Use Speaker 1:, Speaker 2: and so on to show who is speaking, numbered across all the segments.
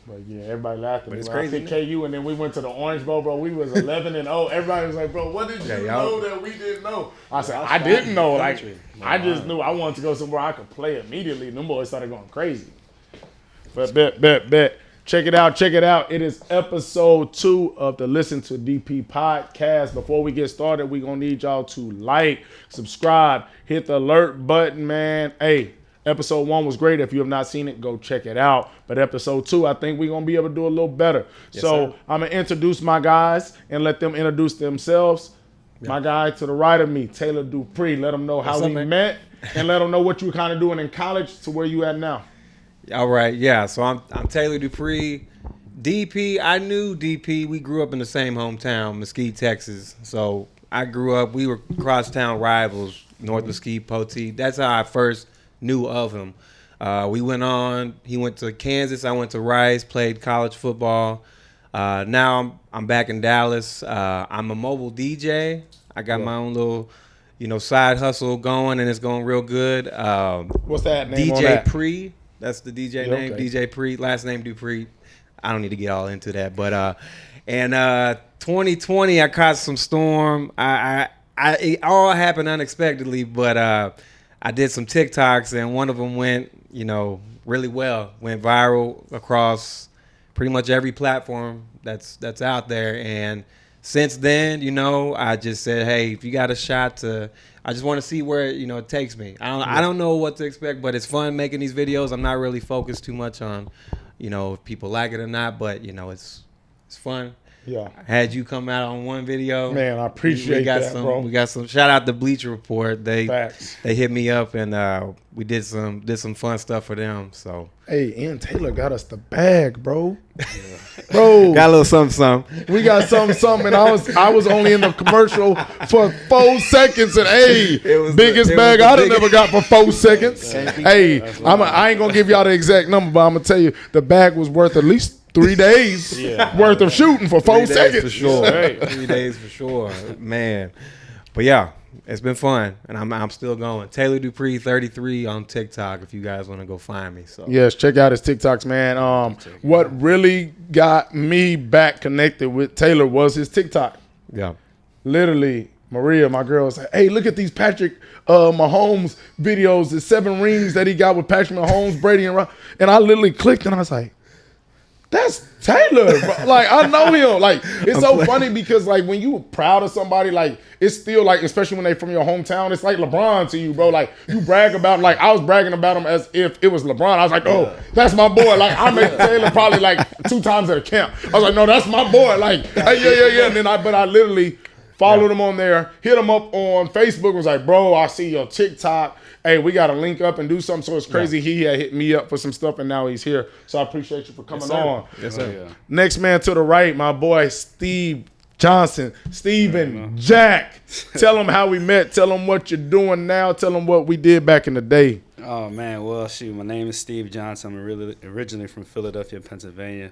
Speaker 1: But yeah, everybody laughed at me
Speaker 2: it's
Speaker 1: when I
Speaker 2: crazy,
Speaker 1: picked KU, and then we went to the Orange Bowl, bro. We was 11-0. Everybody was like, bro, what did you know that we didn't know? I said, I didn't know. Like, I just knew I wanted to go somewhere I could play immediately. And them boys started going crazy. But bet. Check it out. It is episode 2 of the Listen to DP podcast. Before we get started, we're going to need y'all to like, subscribe, hit the alert button, man. Hey, episode 1 was great. If you have not seen it, go check it out. But episode 2, I think we're going to be able to do a little better. Yes, so sir. I'm going to introduce my guys and let them introduce themselves. Yeah. My guy to the right of me, Taylor Dupree. Let them know how we met and let them know what you were kind of doing in college to where you at now.
Speaker 2: All right, yeah. So I'm Taylor Dupree. DP, I knew DP. We grew up in the same hometown, Mesquite, Texas. So I grew up, we were crosstown rivals, North Mesquite, Poteet. That's how I first knew of him. We went on, he went to Kansas, I went to Rice, played college football. Now I'm back in Dallas. I'm a mobile DJ. I got my own little, side hustle going, and it's going real good.
Speaker 1: What's that name
Speaker 2: DJ
Speaker 1: on that?
Speaker 2: Pre. That's the DJ name,
Speaker 1: okay.
Speaker 2: DJ Pre. Last name Dupree. I don't need to get all into that, but 2020 I caught some storm. It all happened unexpectedly, but I did some TikToks and one of them went, really well. Went viral across pretty much every platform that's out there, and since then, I just said, hey, if you got a shot I just want to see where, it takes me. I don't know what to expect, but it's fun making these videos. I'm not really focused too much on, if people like it or not, but, it's fun.
Speaker 1: Yeah.
Speaker 2: I had you come out on one video.
Speaker 1: Man, I appreciate that, bro.
Speaker 2: We got some, shout out to Bleacher Report. They
Speaker 1: Facts.
Speaker 2: They hit me up and we did some fun stuff for them. So
Speaker 1: hey, Ian Taylor got us the bag, bro. Yeah. Bro,
Speaker 2: got a little something.
Speaker 1: We got something, and I was only in the commercial for 4 seconds, and hey, biggest bag I done never got for 4 seconds. Hey, I ain't gonna give y'all the exact number, but I'm gonna tell you the bag was worth at least 3 days worth of shooting for 4 seconds.
Speaker 2: For sure. 3 days for sure, man. But yeah, it's been fun, and I'm still going. Taylor Dupree 33 on TikTok if you guys want to go find me. So
Speaker 1: yes, check out his TikToks, man. What really got me back connected with Taylor was his TikTok.
Speaker 2: Yeah,
Speaker 1: literally, Maria, my girl, was like, "Hey, look at these Patrick Mahomes videos. The 7 rings that he got with Patrick Mahomes, Brady, and Ron." And I literally clicked, and I was like, that's Taylor, bro. Like, I know him. Like, it's so funny because, like, when you proud of somebody, like, it's still, like, especially when they from your hometown, it's like LeBron to you, bro. Like, you brag about, like, I was bragging about him as if it was LeBron. I was like, oh, that's my boy. Like, I met Taylor probably, like, 2 times at a camp. I was like, no, that's my boy. Like, hey, yeah. And then I literally followed him on there, hit him up on Facebook, was like, bro, I see your TikTok. Hey, we got to link up and do something. So it's crazy. Yeah. He had hit me up for some stuff, and now he's here. So I appreciate you for coming on.
Speaker 2: Yes, sir.
Speaker 1: Next man to the right, my boy, Steve Johnson. Steven Jack. Tell him how we met. Tell him what you're doing now. Tell him what we did back in the day.
Speaker 3: Oh, man. Well, shoot, my name is Steve Johnson. I'm originally from Philadelphia, Pennsylvania.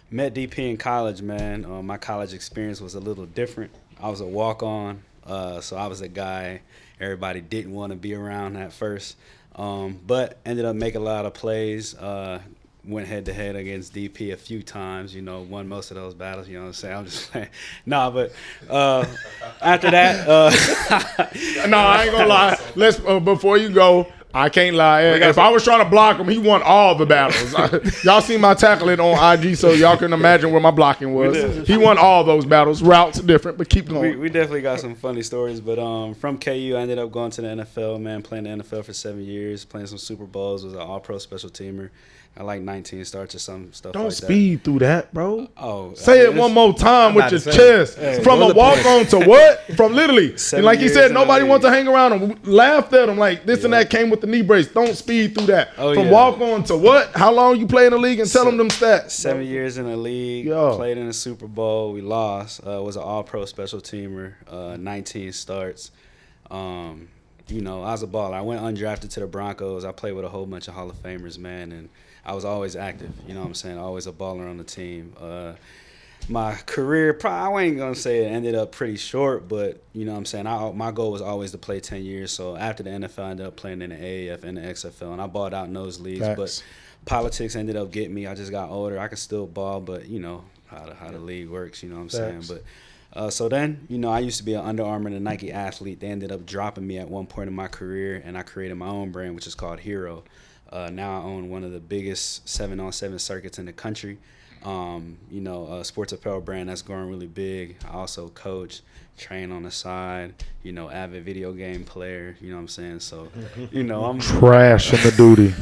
Speaker 3: Met DP in college, man. My college experience was a little different. I was a walk-on, so I was a guy everybody didn't want to be around at first, but ended up making a lot of plays. Went head-to-head against DP a few times, won most of those battles, you know what I'm saying? I'm just playing. Nah, but after that...
Speaker 1: No, I ain't gonna lie. Let's before you go, I can't lie. If I was trying to block him, he won all the battles. Y'all see my tackling on IG, so y'all can imagine where my blocking was. He won all those battles. Routes different, but keep going.
Speaker 3: We definitely got some funny stories, but from KU, I ended up going to the NFL, man, playing the NFL for 7 years, playing some Super Bowls, was an all-pro special teamer. I like 19 starts or some stuff
Speaker 1: Don't
Speaker 3: like that.
Speaker 1: Don't speed through that, bro.
Speaker 3: Oh,
Speaker 1: say it one more time with your chest. From a walk-on to what? From literally. And like he said, nobody wants to hang around him. Laughed at him like this and that came with the knee brace. Don't speed through that. From walk-on to what? How long you play in the league and tell them stats?
Speaker 3: 7 years in the league. Played in the Super Bowl. We lost. Was an all-pro special teamer. 19 starts. I was a baller. I went undrafted to the Broncos. I played with a whole bunch of Hall of Famers, man, and I was always active, you know what I'm saying? Always a baller on the team. My career, I ain't going to say it ended up pretty short, but, you know what I'm saying? My goal was always to play 10 years. So after the NFL, I ended up playing in the AAF and the XFL, and I balled out in those leagues.
Speaker 1: Facts.
Speaker 3: politics ended up getting me. I just got older. I could still ball, but you know how the league works. You know what I'm saying? But so then, you know, I used to be an Under Armour and a Nike athlete. They ended up dropping me at one point in my career, and I created my own brand, which is called Hero. Now I own one of the biggest 7-on-7 circuits in the country. You know, a sports apparel brand that's growing really big. I also coach, train on the side, you know, avid video game player, you know what I'm saying? So, you know, I'm
Speaker 1: trash in the duty.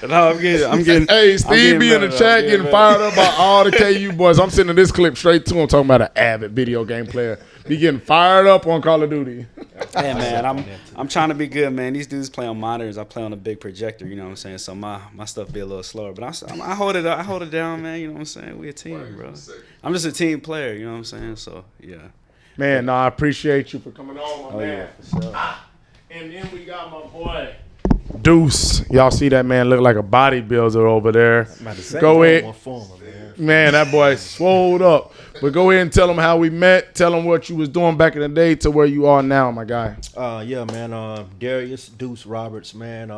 Speaker 3: No, I'm getting
Speaker 1: Hey, Steve be in the chat getting fired up by all the KU boys. I'm sending this clip straight to him talking about an avid video game player. Be getting fired up on Call of Duty.
Speaker 3: Hey man, I'm trying to be good, man. These dudes play on monitors. I play on a big projector, you know what I'm saying? So my stuff be a little slower, but I hold it up. I hold it down, man. You know what I'm saying? We a team, bro. I'm just a team player, you know what I'm saying? So yeah.
Speaker 1: Man, no, I appreciate you for coming on, my man.
Speaker 3: Yeah, for sure.
Speaker 1: And then we got my boy Deuce. Y'all see that man look like a bodybuilder over there. Go ahead. Man, that boy swolled up. But go ahead and tell him how we met. Tell him what you was doing back in the day to where you are now, my guy.
Speaker 4: Yeah, man. Darius Deuce Roberts, man.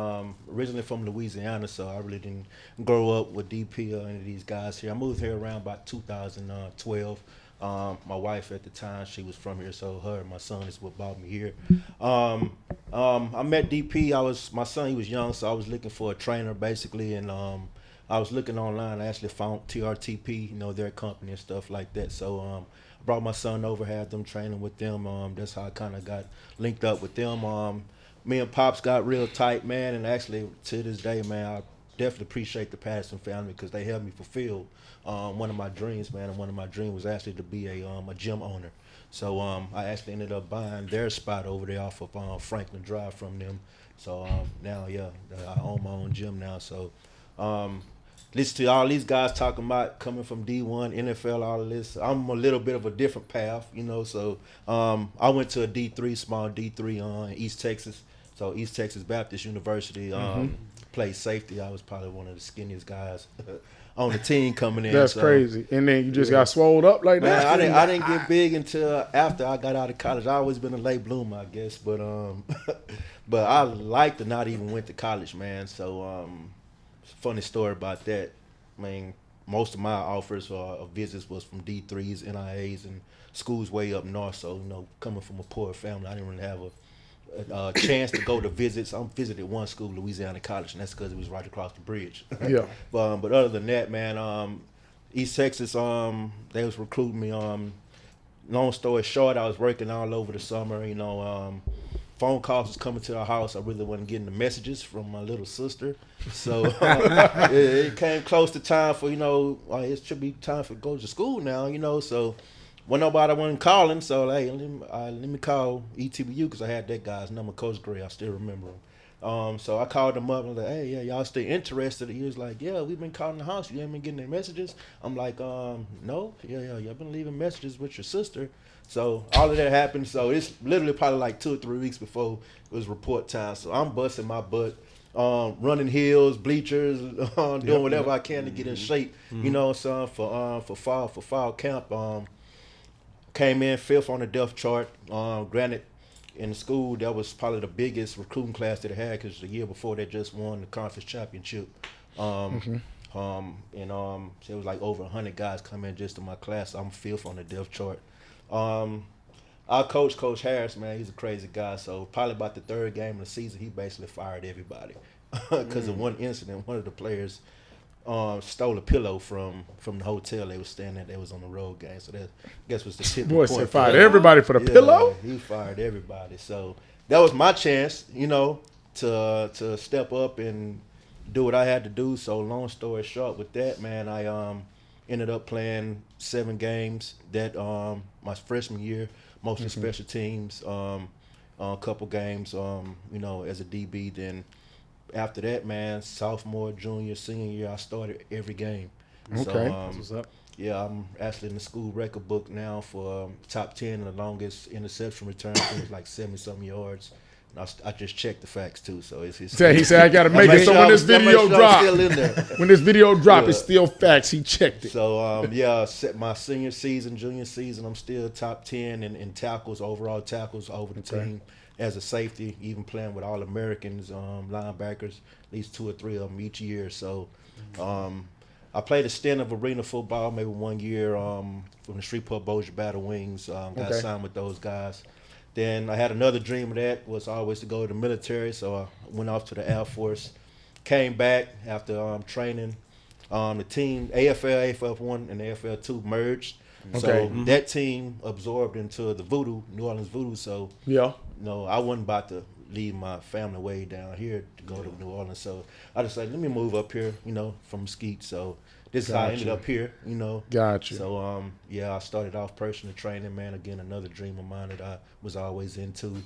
Speaker 4: Originally from Louisiana, so I really didn't grow up with DP or any of these guys here. I moved here around about 2012. My wife at the time, she was from here, so her and my son is what brought me here. I met DP. My son, he was young, so I was looking for a trainer basically, and I was looking online. I actually found TRTP, you know, their company and stuff like that. So I brought my son over, had them training with them. That's how I kind of got linked up with them. Me and Pops got real tight, man, and actually to this day, man, I definitely appreciate the Patterson family because they helped me fulfill one of my dreams, man. And one of my dreams was actually to be a gym owner. So I actually ended up buying their spot over there off of Franklin Drive from them. So now, yeah, I own my own gym now. So listen to all these guys talking about coming from D1, NFL, all of this. I'm a little bit of a different path, you know. So I went to a D3, small D3 in East Texas. So East Texas Baptist University, played safety. I was probably one of the skinniest guys on the team coming in.
Speaker 1: That's crazy. And then you just got swolled up like that?
Speaker 4: I didn't get big until after I got out of college. I always been a late bloomer, I guess. But but I like to not even went to college, man. So funny story about that. I mean, most of my offers or visits was from D3s, NIAs, and schools way up north. So, you know, coming from a poor family, I didn't really have a chance to go to visits. I visited one school, Louisiana College, and that's because it was right across the bridge.
Speaker 1: Yeah.
Speaker 4: But other than that, man, East Texas, they was recruiting me. Long story short, I was working all over the summer. You know, phone calls was coming to our house. I really wasn't getting the messages from my little sister. So it came close to time for, you know, it should be time for go to school now, you know. So when nobody wasn't calling, so hey, let me call ETBU because I had that guy's number, Coach Gray. I still remember him. So I called him up and was like, hey, yeah, y'all still interested? He was like, yeah, we've been calling the house. You haven't been getting any messages? I'm like, no, yeah, y'all been leaving messages with your sister. So all of that happened. So it's literally probably like 2 or 3 weeks before it was report time. So I'm busting my butt, running hills, bleachers, doing whatever I can to get in shape. You know, so for fall camp. Came in 5th on the depth chart. Granted, in the school, that was probably the biggest recruiting class that they had because the year before they just won the conference championship. And it was like over 100 guys come in just in my class. I'm 5th on the depth chart. Our coach, Coach Harris, man, he's a crazy guy. So probably about the 3rd game of the season, he basically fired everybody because of one incident. One of the players stole a pillow from the hotel they was staying at. They was on the road game, so that I guess was the tipping
Speaker 1: Boy
Speaker 4: point.
Speaker 1: said fired everybody for the pillow?
Speaker 4: He fired everybody. So that was my chance, you know, to step up and do what I had to do. So long story short with that, man, I ended up playing 7 games that my freshman year, mostly special teams, a couple games, you know, as a DB. Then after that, man, sophomore, junior, senior year, I started every game.
Speaker 1: Okay.
Speaker 4: So,
Speaker 2: What's up?
Speaker 4: yeah, I'm actually in the school record book now for top 10 and the longest interception return. I think it's like 70-something yards. And I just checked the facts too, so it's
Speaker 1: He said I gotta make it. So when this video drop, when this video drop, it's still facts. He checked it.
Speaker 4: So yeah, my senior season, junior season, I'm still top 10 in tackles, overall tackles over the team. as a safety, even playing with all Americans, linebackers, at least 2 or 3 of them each year. So I played a stint of arena football, maybe 1 year from the Shreveport Bossier Battle Wings. Got signed with those guys. Then I had another dream of that was always to go to the military. So I went off to the Air Force, came back after training. The team, AFL, AFL1, and AFL2 merged. So that team absorbed into the Voodoo, New Orleans Voodoo. So I wasn't about to leave my family way down here to go to New Orleans. So I decided, let me move up here, from Mesquite. So this is how I ended up here,
Speaker 1: Gotcha.
Speaker 4: So, I started off personal training, man. Again, another dream of mine that I was always into.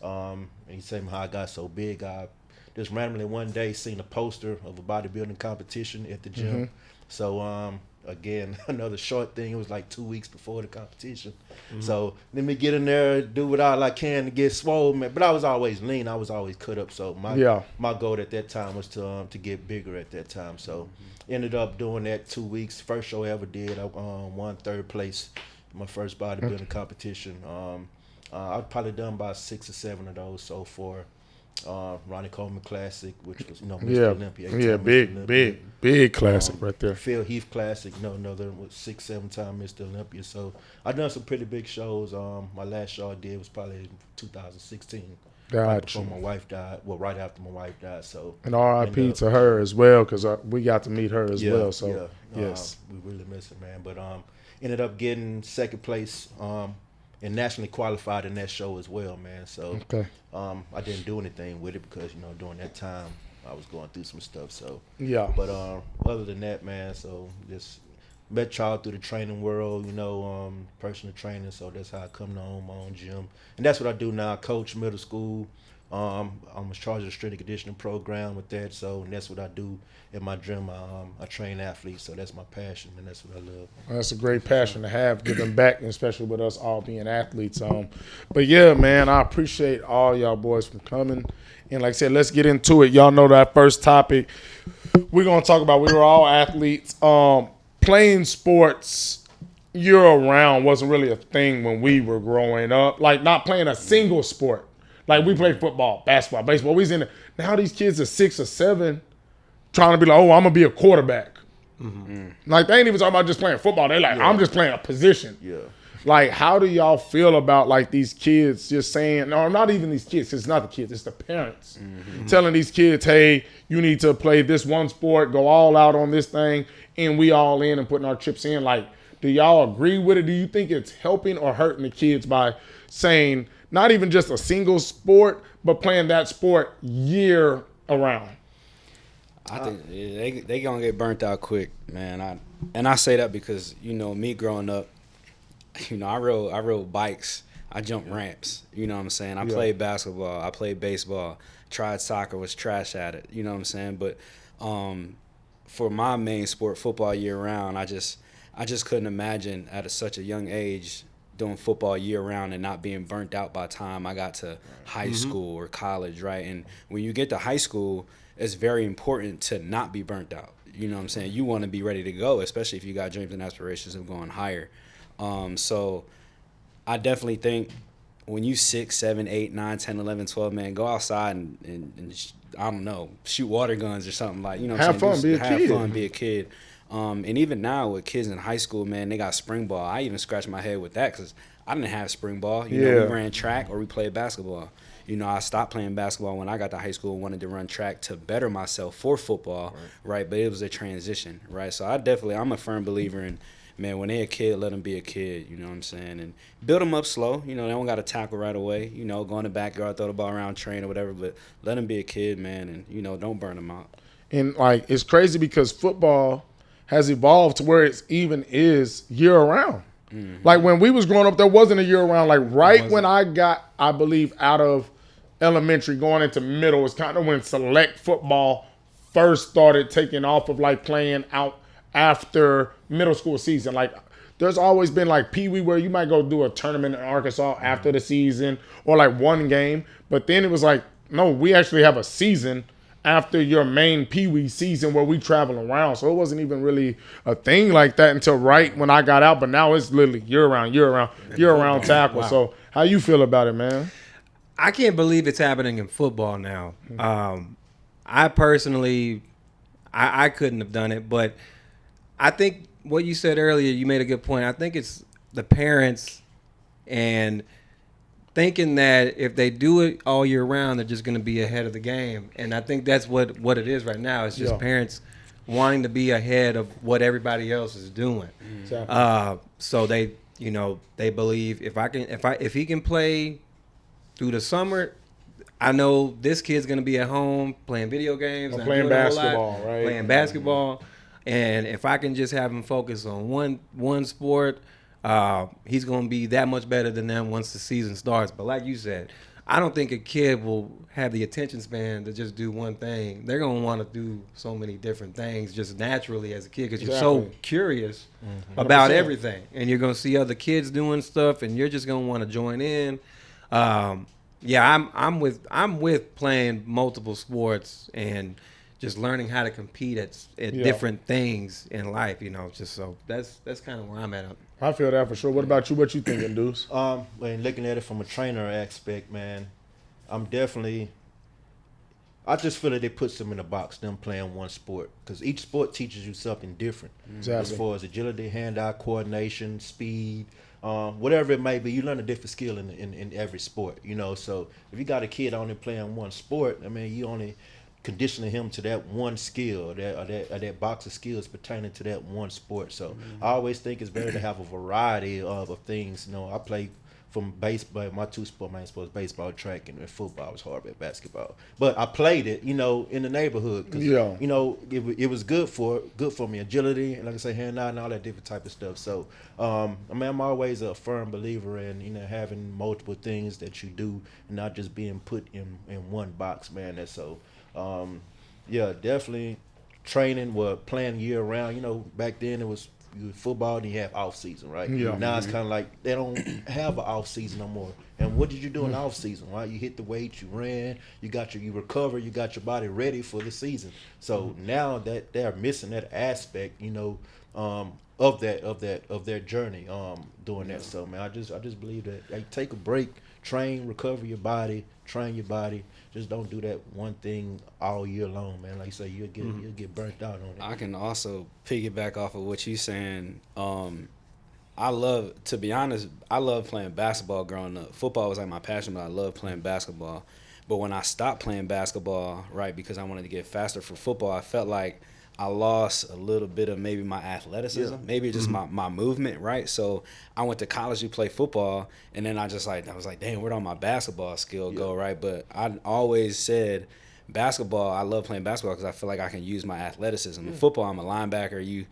Speaker 4: And you say how I got so big. I just randomly one day seen a poster of a bodybuilding competition at the gym. So, again, another short thing. It was like 2 weeks before the competition. So let me get in there, do what all I can to get swole, man. But I was always lean. I was always cut up. So my goal at that time was to get bigger at that time. So ended up doing that 2 weeks. First show I ever did, I won 3rd place in my first bodybuilding competition. I've probably done about 6 or 7 of those so far. Ronnie Coleman Classic, which was Mr. Olympia.
Speaker 1: Big classic right there.
Speaker 4: Phil Heath Classic, another 6-7 time Mr. Olympia. So I've done some pretty big shows. My last show I did was probably 2016. Right before my wife died. Well, right after my wife died. So
Speaker 1: and R.I.P. to her as well, because we got to meet her as well. So yes,
Speaker 4: we really miss her, man. But ended up getting 2nd place. And nationally qualified in that show as well, man. So I didn't do anything with it because during that time I was going through some stuff. So But other than that, man, so just met y'all through the training world, personal training. So that's how I come to own my own gym, and that's what I do now. I coach middle school. I'm in charge of the strength and conditioning program with that. So and that's what I do in my gym. I train athletes, so that's my passion, and that's what I love.
Speaker 1: That's a great passion to have, giving back, especially with us all being athletes. But yeah, man, I appreciate all y'all boys for coming. And like I said, let's get into it. Y'all know that first topic we're gonna talk about. We were all athletes. Playing sports year-round wasn't really a thing when we were growing up. Like not playing a single sport. Like we played football, basketball, baseball. We was in it. Now these kids are 6 or 7 trying to be like, oh, I'm going to be a quarterback. Like they ain't even talking about just playing football. They're like, I'm just playing a position. Like how do y'all feel about like these kids just saying, no, not even these kids, 'cause it's not the kids, it's the parents. Telling these kids, hey, you need to play this one sport, go all out on this thing, and we all in and putting our chips in. Like, do y'all agree with it? Do you think it's helping or hurting the kids by saying, not even just a single sport, but playing that sport year around?
Speaker 3: I think they gonna get burnt out quick, man. I say that because me growing up, I rode bikes, I jumped ramps. You know what I'm saying? I played basketball, I played baseball, tried soccer, was trash at it. You know what I'm saying? But for my main sport, football year round, I just couldn't imagine at such a young age doing football year round and not being burnt out by the time I got to high school or college, right? And when you get to high school, it's very important to not be burnt out. You know what I'm saying? You want to be ready to go, especially if you got dreams and aspirations of going higher. So I definitely think when you 6, 7, 8, 9, 10, 11, 12, man, go outside and I don't know, shoot water guns or something like,
Speaker 1: have fun, be a kid.
Speaker 3: And even now with kids in high school, man, they got spring ball. I even scratched my head with that because I didn't have spring ball. We ran track or we played basketball. I stopped playing basketball when I got to high school and wanted to run track to better myself for football, right? But it was a transition, right? So I'm a firm believer in, man, when they're a kid, let them be a kid, you know what I'm saying? And build them up slow. They don't got to tackle right away. Go in the backyard, throw the ball around, train or whatever, but let them be a kid, man, and, don't burn them out.
Speaker 1: And, like, it's crazy because football has evolved to where it even is year-round. Like, when we was growing up, there wasn't a year-round. Like, when I got, I believe, out of elementary going into middle, it's kind of when select football first started taking off of, like, playing out after middle school season. Like, there's always been, like, Pee Wee where you might go do a tournament in Arkansas after the season or, like, one game. But then it was like, no, we actually have a season after your main Pee Wee season where we travel around. So it wasn't even really a thing like that until right when I got out. But now it's literally year-round tackle. Wow. So how you feel about it, man?
Speaker 2: I can't believe it's happening in football now. I personally, I couldn't have done it, but I think what you said earlier, you made a good point. I think it's the parents and thinking that if they do it all year round, they're just going to be ahead of the game. And I think that's what it is right now. It's just parents wanting to be ahead of what everybody else is doing.
Speaker 1: Exactly.
Speaker 2: So they, they believe if he can play through the summer, I know this kid's going to be at home playing video games,
Speaker 1: Or
Speaker 2: not
Speaker 1: playing
Speaker 2: doing a whole
Speaker 1: basketball,
Speaker 2: lot,
Speaker 1: right?
Speaker 2: playing basketball. And if I can just have him focus on one sport, he's going to be that much better than them once the season starts. But like you said, I don't think a kid will have the attention span to just do one thing. They're going to want to do so many different things just naturally as a kid because you're so curious about everything. And you're going to see other kids doing stuff, and you're just going to want to join in. I'm with playing multiple sports and just learning how to compete at different things in life, just so that's kind of where I'm at.
Speaker 1: I feel that for sure. What about you? What you thinking, Deuce?
Speaker 4: When looking at it from a trainer aspect, man, I just feel that it puts them in a box, them playing one sport. Because each sport teaches you something different.
Speaker 1: Exactly.
Speaker 4: As far as agility, hand-eye coordination, speed, whatever it may be, you learn a different skill in every sport, So if you got a kid only playing one sport, I mean, you only conditioning him to that one skill, that box of skills pertaining to that one sport. So I always think it's better to have a variety of things. I play from baseball. My two main sports, baseball, track, and football. I was horrible at basketball, but I played it, in the neighborhood. Cause, it was good for me, agility, and like I say, hand-eye and all that different type of stuff. So, I'm always a firm believer in, having multiple things that you do and not just being put in one box, man. That's so. Definitely training, playing year round. Back then it was football, and you have off season, right?
Speaker 1: Yeah.
Speaker 4: Now it's kind of like they don't have an off season no more. And what did you do in off season, right? You hit the weights, you ran, you recover, you got your body ready for the season. So now that they're missing that aspect, of their journey, doing that. So man, I just believe that take a break, train, recover your body, train your body. Just don't do that one thing all year long, man. Like you say, you'll get burnt out on it.
Speaker 3: I can also piggyback off of what you're saying. To be honest, I love playing basketball growing up. Football was like my passion, but I love playing basketball. But when I stopped playing basketball, right, because I wanted to get faster for football, I felt like I lost a little bit of maybe my athleticism, maybe just my movement, right? So I went to college to play football, and then I was like, dang, where'd all my basketball skill go, right? But I always said basketball, I love playing basketball because I feel like I can use my athleticism. In football, I'm a linebacker. You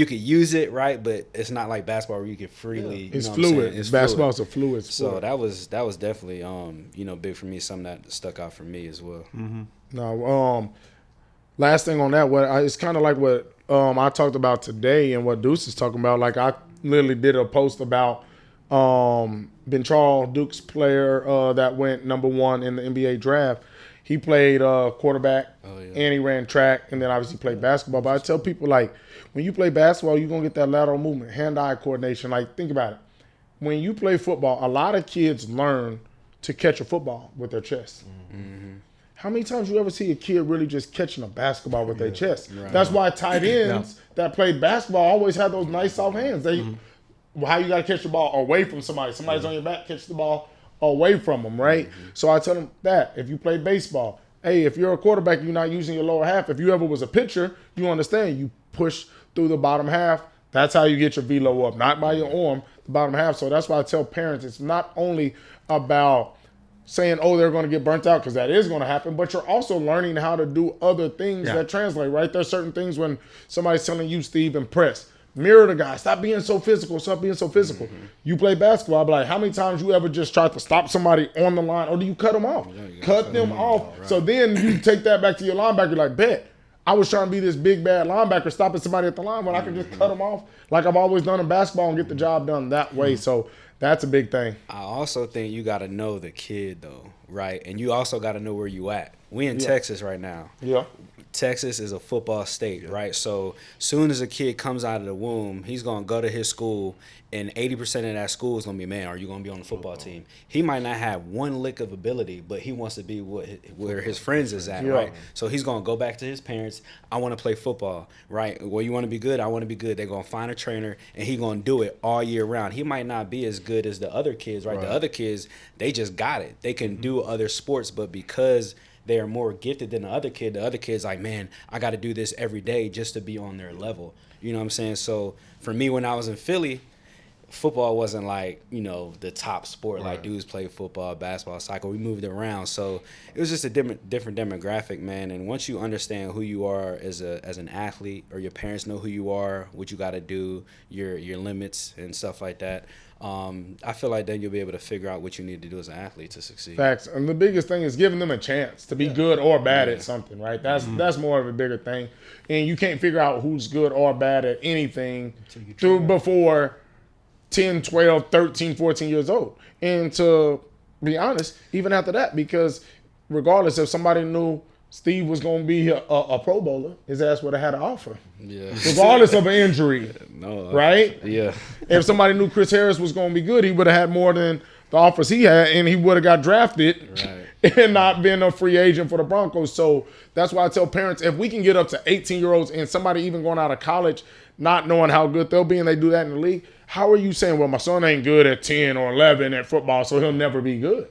Speaker 3: could use it, right? But it's not like basketball where you can freely.
Speaker 1: It's fluid. Basketball's a fluid sport.
Speaker 3: So that was definitely big for me. Something that stuck out for me as well.
Speaker 1: No, last thing on that, it's kind of like what I talked about today and what Deuce is talking about. Like I literally did a post about Benchall, Duke's player that went number 1 in the NBA draft. He played quarterback and he ran track, and then obviously played basketball. But I tell people, like, when you play basketball, you're going to get that lateral movement, hand-eye coordination. Like, think about it. When you play football, a lot of kids learn to catch a football with their chest. How many times you ever see a kid really just catching a basketball with their chest? Right. That's why tight ends that played basketball always have those nice soft hands. How you got to catch the ball away from somebody. Somebody's on your back, catch the ball away from them, right? So I tell them that if you play baseball, hey, if you're a quarterback, you're not using your lower half. If you ever was a pitcher, you understand. You push through the bottom half. That's how you get your velo up, not by your arm, the bottom half. So that's why I tell parents it's not only about saying, they're going to get burnt out, because that is going to happen, but you're also learning how to do other things that translate, right? There's certain things when somebody's telling you, Steve, and press. Mirror the guy. Stop being so physical. Stop being so physical. You play basketball. I'll be like, how many times you ever just tried to stop somebody on the line, or do you cut them off? Cut them off. Right. So then you take that back to your linebacker, like, bet. I was trying to be this big, bad linebacker stopping somebody at the line when I could just cut them off like I've always done in basketball and get the job done that way. So that's a big thing.
Speaker 3: I also think you got to know the kid, though, right? And you also got to know where you at. We in Texas right now.
Speaker 1: Yeah.
Speaker 3: Texas is a football state, right? So soon as a kid comes out of the womb, he's gonna go to his school, and 80% of that school is gonna be, man, are you gonna be on the football team? He might not have one lick of ability, but he wants to be where his friends is at, right? So he's gonna go back to his parents. I want to play football, right? Well, you want to be good? I want to be good. They're gonna find a trainer, and he gonna do it all year round. He might not be as good as the other kids, right? The other kids, they just got it. They can do other sports, but because they are more gifted than the other kid's like, man, I got to do this every day just to be on their level. You know what I'm saying? So for me, when I was in Philly, football wasn't like, you know, the top sport. Like dudes played football, basketball, soccer. We moved around. So it was just a different demographic, man. And once you understand who you are as an athlete, or your parents know who you are, what you got to do, your limits and stuff like that, I feel like then you'll be able to figure out what you need to do as an athlete to succeed.
Speaker 1: Facts. And the biggest thing is giving them a chance to be good or bad at something, right? That's more of a bigger thing. And you can't figure out who's good or bad at anything before 10, 12, 13, 14 years old. And to be honest, even after that, because regardless, if somebody knew Steve was going to be a Pro Bowler, his ass would have had an offer. Yeah. Regardless of an injury. Right?
Speaker 3: Yeah.
Speaker 1: If somebody knew Chris Harris was going to be good, he would have had more than the offers he had, and he would have got drafted and not been a free agent for the Broncos. So that's why I tell parents, if we can get up to 18-year-olds and somebody even going out of college not knowing how good they'll be, and they do that in the league, how are you saying, well, my son ain't good at 10 or 11 at football, so he'll never be good?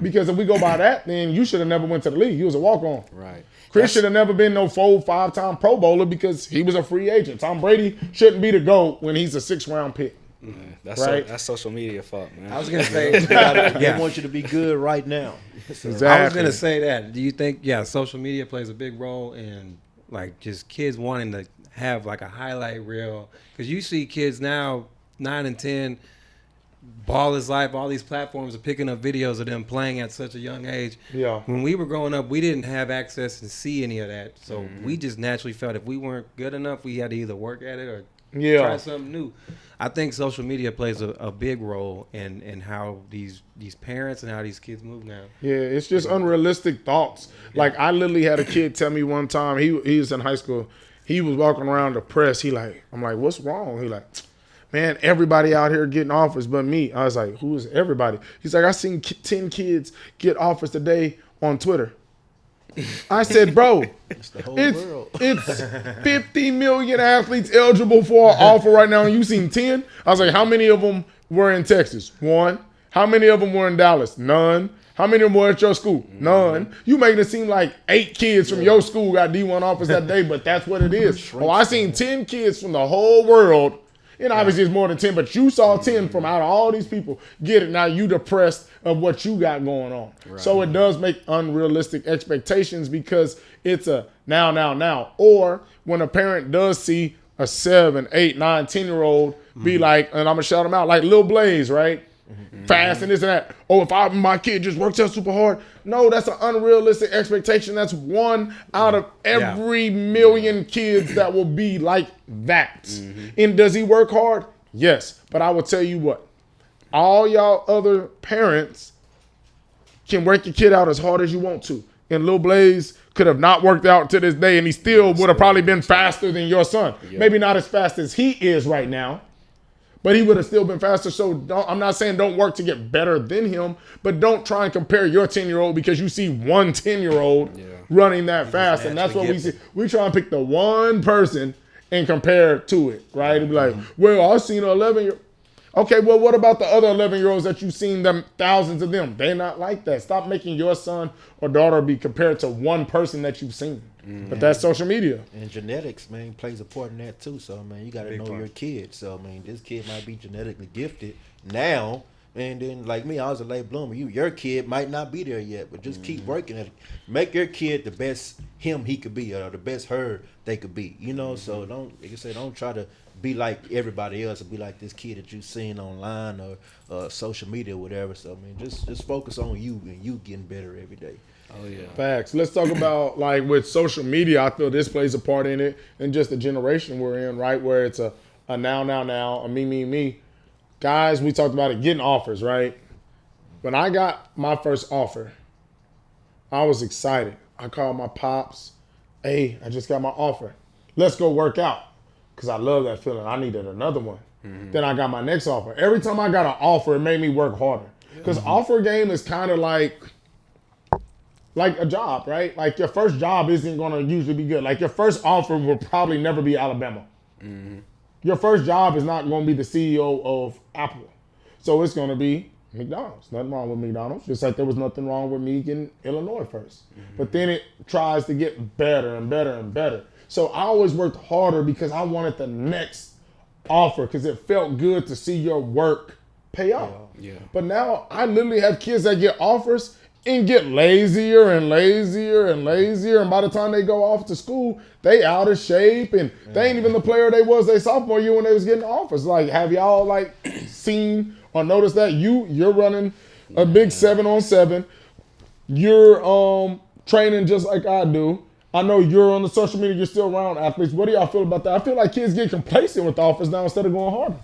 Speaker 1: Because if we go by that, then you should have never went to the league. He was a walk-on.
Speaker 3: Right.
Speaker 1: Chris should have never been no 4-5-time Pro Bowler because he was a free agent. Tom Brady shouldn't be the GOAT when he's a 6th-round pick.
Speaker 3: That's social media fault, man.
Speaker 2: I was going to say,
Speaker 4: They want you to be good right now.
Speaker 1: Exactly.
Speaker 2: I was going to say that. Do you think, social media plays a big role in, like, just kids wanting to have, like, a highlight reel? Because you see kids now, 9 and 10, Ball is Life, all these platforms are picking up videos of them playing at such a young age.
Speaker 1: Yeah.
Speaker 2: When we were growing up, we didn't have access to see any of that. So we just naturally felt if we weren't good enough, we had to either work at it or try something new. I think social media plays a big role in how these parents and how these kids move now. Yeah,
Speaker 1: it's just unrealistic thoughts. Like, I literally had a kid tell me one time, he was in high school, he was walking around depressed. I'm like, what's wrong? He like, man, everybody out here getting offers but me. I was like, who is everybody? He's like, I seen 10 kids get offers today on Twitter. I said, bro,
Speaker 4: it's the whole world.
Speaker 1: It's 50 million athletes eligible for an offer right now, and you seen 10? I was like, how many of them were in Texas? 1. How many of them were in Dallas? None. How many of them were at your school? None. You making it seem like 8 kids from your school got D1 offers that day, but that's what it is. Oh, I seen 10 kids from the whole world. And obviously it's more than 10, but you saw 10 from out of all these people get it. Now you depressed of what you got going on. Right. So it does make unrealistic expectations because it's a now. Or when a parent does see a 7, 8, 9, 10-year-old be like, and I'm going to shout them out, like Lil Blaze, right? Fast and this and that. Oh, if my kid just works out super hard. No, that's an unrealistic expectation. That's 1 out of every million kids that will be like that. And does he work hard? Yes. But I will tell you what, all y'all other parents can work your kid out as hard as you want to. And Lil Blaze could have not worked out to this day, and he still would have probably been faster than your son. Maybe not as fast as he is right now, but he would have still been faster. So I'm not saying don't work to get better than him, but don't try and compare your 10-year-old because you see one 10-year-old running that fast. And that's what we see. We try and pick the one person and compare to it, right? And be like, well, I've seen an 11-year-old. Okay, well, what about the other 11-year-olds that you've seen them, thousands of them? They're not like that. Stop making your son or daughter be compared to one person that you've seen. But that's social media.
Speaker 4: And genetics, man, plays a part in that too. So, man, you got to know your kid. So, man, this kid might be genetically gifted now. And then, like me, I was a late bloomer. Your kid might not be there yet, but just keep working at it. Make your kid the best him he could be or the best her they could be. You know, so don't, like I said, don't try to be like everybody else or be like this kid that you've seen online or social media or whatever. So, I mean, just focus on you and you getting better every day.
Speaker 3: Oh, yeah.
Speaker 1: Facts. Let's talk about, like, with social media, I feel this plays a part in it, and just the generation we're in, right, where it's a now, a me. Guys, we talked about it, getting offers, right? When I got my first offer, I was excited. I call my pops. Hey, I just got my offer. Let's go work out. Because I love that feeling. I needed another one. Then I got my next offer. Every time I got an offer, it made me work harder. Because offer game is kind of like a job, right? Like your first job isn't going to usually be good. Like your first offer will probably never be Alabama. Your first job is not going to be the CEO of Apple. So it's going to be McDonald's. Nothing wrong with McDonald's. Just like there was nothing wrong with me getting Illinois first. But then it tries to get better and better and better. So I always worked harder because I wanted the next offer because it felt good to see your work pay off.
Speaker 3: Yeah.
Speaker 1: But now I literally have kids that get offers and get lazier and lazier and lazier. And by the time they go off to school, they out of shape and they ain't even the player they was their sophomore year when they was getting offers. Like, have y'all like seen or noticed that you're running a big 7-on-7. You're training just like I do. I know you're on the social media, you're still around athletes. What do y'all feel about that? I feel like kids get complacent with offers now instead of going harder.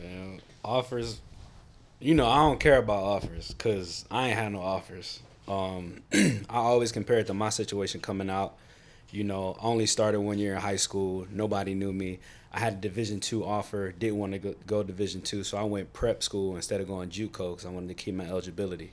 Speaker 3: Man, offers, I don't care about offers because I ain't had no offers. I always compare it to my situation coming out. I only started 1 year in high school. Nobody knew me. I had a Division II offer, didn't want to go Division II, so I went prep school instead of going JUCO because I wanted to keep my eligibility.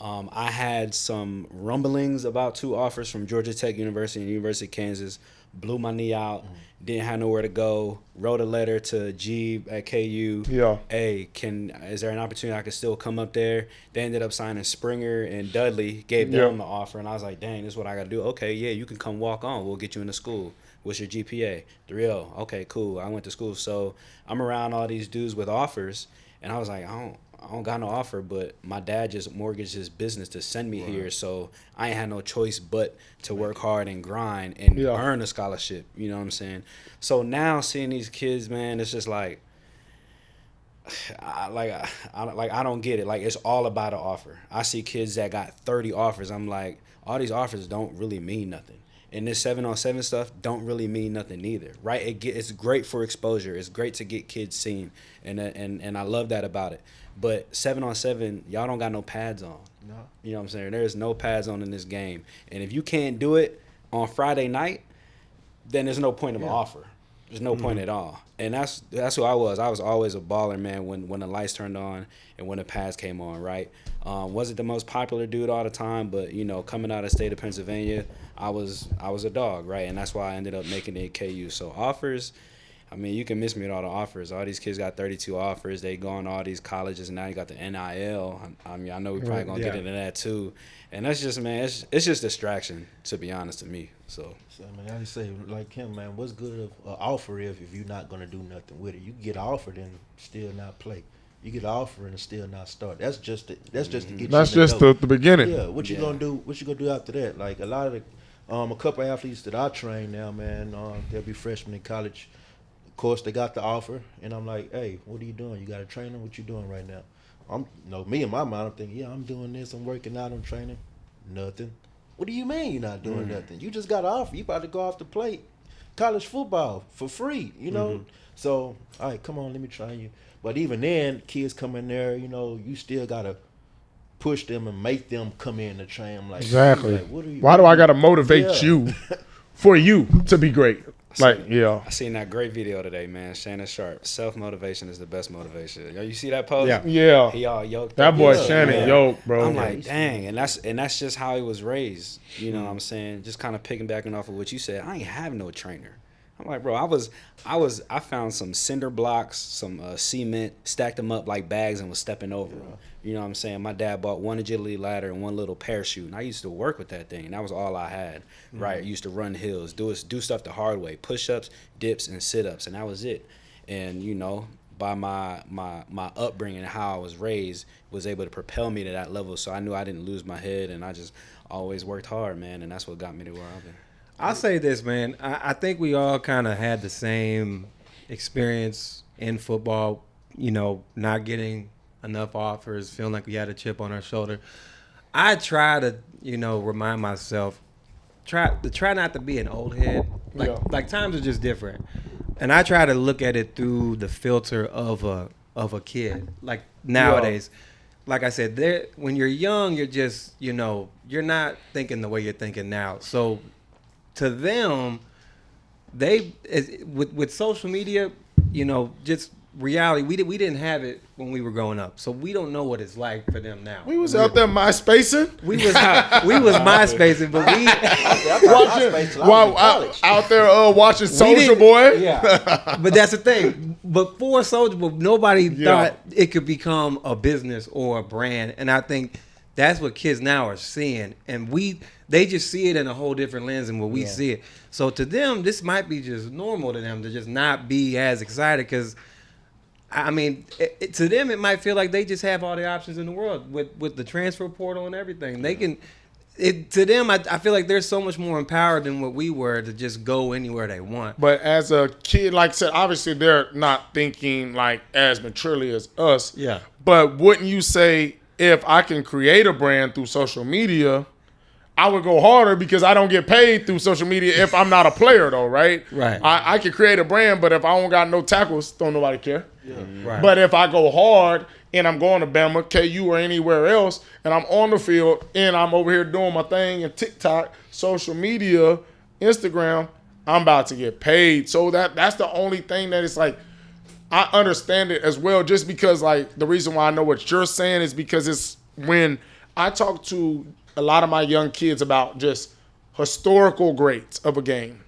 Speaker 3: I had some rumblings about 2 offers from Georgia Tech University and University of Kansas. Blew my knee out. Didn't have nowhere to go. Wrote a letter to G at KU.
Speaker 1: Yeah.
Speaker 3: Hey, is there an opportunity I could still come up there? They ended up signing Springer and Dudley. Gave them the offer, and I was like, dang, this is what I got to do. Okay, yeah, you can come walk on. We'll get you into school. What's your GPA? 3.0. Okay, cool. I went to school. So I'm around all these dudes with offers, and I was like, I don't got no offer, but my dad just mortgaged his business to send me here, so I ain't had no choice but to work hard and grind and earn a scholarship. You know what I'm saying? So now seeing these kids, man, it's just like, I don't get it. Like, it's all about an offer. I see kids that got 30 offers. I'm like, all these offers don't really mean nothing. And this 7-on-7 stuff don't really mean nothing either, right? It's great for exposure. It's great to get kids seen, and I love that about it. But 7-on-7, y'all don't got no pads on.
Speaker 4: No.
Speaker 3: You know what I'm saying? There's no pads on in this game. And if you can't do it on Friday night, then there's no point of an offer. There's no point at all. And that's who I was. I was always a baller, man, when the lights turned on and when the pads came on, right? Wasn't the most popular dude all the time, but, coming out of the state of Pennsylvania, I was a dog, right? And that's why I ended up making it KU. So offers, I mean, you can miss me with all the offers. All these kids got 32 offers. They go on all these colleges, and now you got the NIL. I mean, I know we probably going to get into that too. And that's just, man, it's just distraction, to be honest, to me. So
Speaker 4: man, I just say, like him, man, what's good of an offer if you're not going to do nothing with it? You can get offered and still not play. You get an offer and still not start. That's just to get you.
Speaker 1: That's just the beginning.
Speaker 4: Yeah, what you gonna do? What you gonna do after that? Like a lot of a couple of athletes that I train now, man, they'll be freshmen in college. Of course, they got the offer, and I'm like, hey, what are you doing? You got to train them? What you doing right now? Me in my mind, I'm thinking, yeah, I'm doing this. I'm working out. I'm training. Nothing. What do you mean you're not doing nothing? You just got an offer. You about to go off the plate, college football for free. So all right, come on, let me try you. But even then, kids come in there, you still gotta push them and make them come in to train. I'm like,
Speaker 1: exactly.
Speaker 4: Like,
Speaker 1: why do I gotta motivate you for you to be great? I
Speaker 3: seen that great video today, man. Shannon Sharp. Self-motivation is the best motivation. Yo, you see that post?
Speaker 1: Yeah.
Speaker 3: He all yoked
Speaker 1: that
Speaker 3: up.
Speaker 1: boy
Speaker 3: Yeah.
Speaker 1: Shannon yoked, bro.
Speaker 3: I'm like, dang, and that's just how he was raised. You know what I'm saying? Just kind of piggybacking off of what you said. I ain't have no trainer. I'm like, bro, I found some cinder blocks, some cement, stacked them up like bags and was stepping over them. You know what I'm saying? My dad bought one agility ladder and one little parachute, and I used to work with that thing, and that was all I had, right? I used to run hills, do stuff the hard way, push-ups, dips, and sit-ups, and that was it. And, by my upbringing and how I was raised, was able to propel me to that level, so I knew I didn't lose my head, and I just always worked hard, man, and that's what got me to where I've been.
Speaker 2: I'll say this, man. I think we all kind of had the same experience in football, not getting enough offers, feeling like we had a chip on our shoulder. I try to, remind myself, try not to be an old head. Like times are just different. And I try to look at it through the filter of a kid. Like nowadays, like I said, when you're young, you're just, you're not thinking the way you're thinking now. So to them, with social media, just reality, we didn't have it when we were growing up, so we don't know what it's like for them now.
Speaker 1: We was out there MySpacing.
Speaker 2: We was MySpacing, but we
Speaker 1: out there watching Soldier Boy.
Speaker 2: Yeah, but that's the thing. Before Soldier Boy, nobody thought it could become a business or a brand, and I think that's what kids now are seeing, and they just see it in a whole different lens than what we see it. So to them, this might be just normal to them to just not be as excited because, I mean, to them it might feel like they just have all the options in the world with the transfer portal and everything. They can. To them, I feel like they're so much more empowered than what we were to just go anywhere they want.
Speaker 1: But as a kid, like I said, obviously they're not thinking like as maturely as us.
Speaker 2: Yeah.
Speaker 1: But wouldn't you say if I can create a brand through social media, I would go harder because I don't get paid through social media if I'm not a player though, right?
Speaker 2: Right.
Speaker 1: I can create a brand, but if I don't got no tackles, don't nobody care.
Speaker 2: Yeah. Right.
Speaker 1: But if I go hard and I'm going to Bama, KU, or anywhere else, and I'm on the field and I'm over here doing my thing in TikTok, social media, Instagram, I'm about to get paid. So that's the only thing that it's like, I understand it as well, just because like the reason why I know what you're saying is because it's when I talk to a lot of my young kids about just historical greats of a game,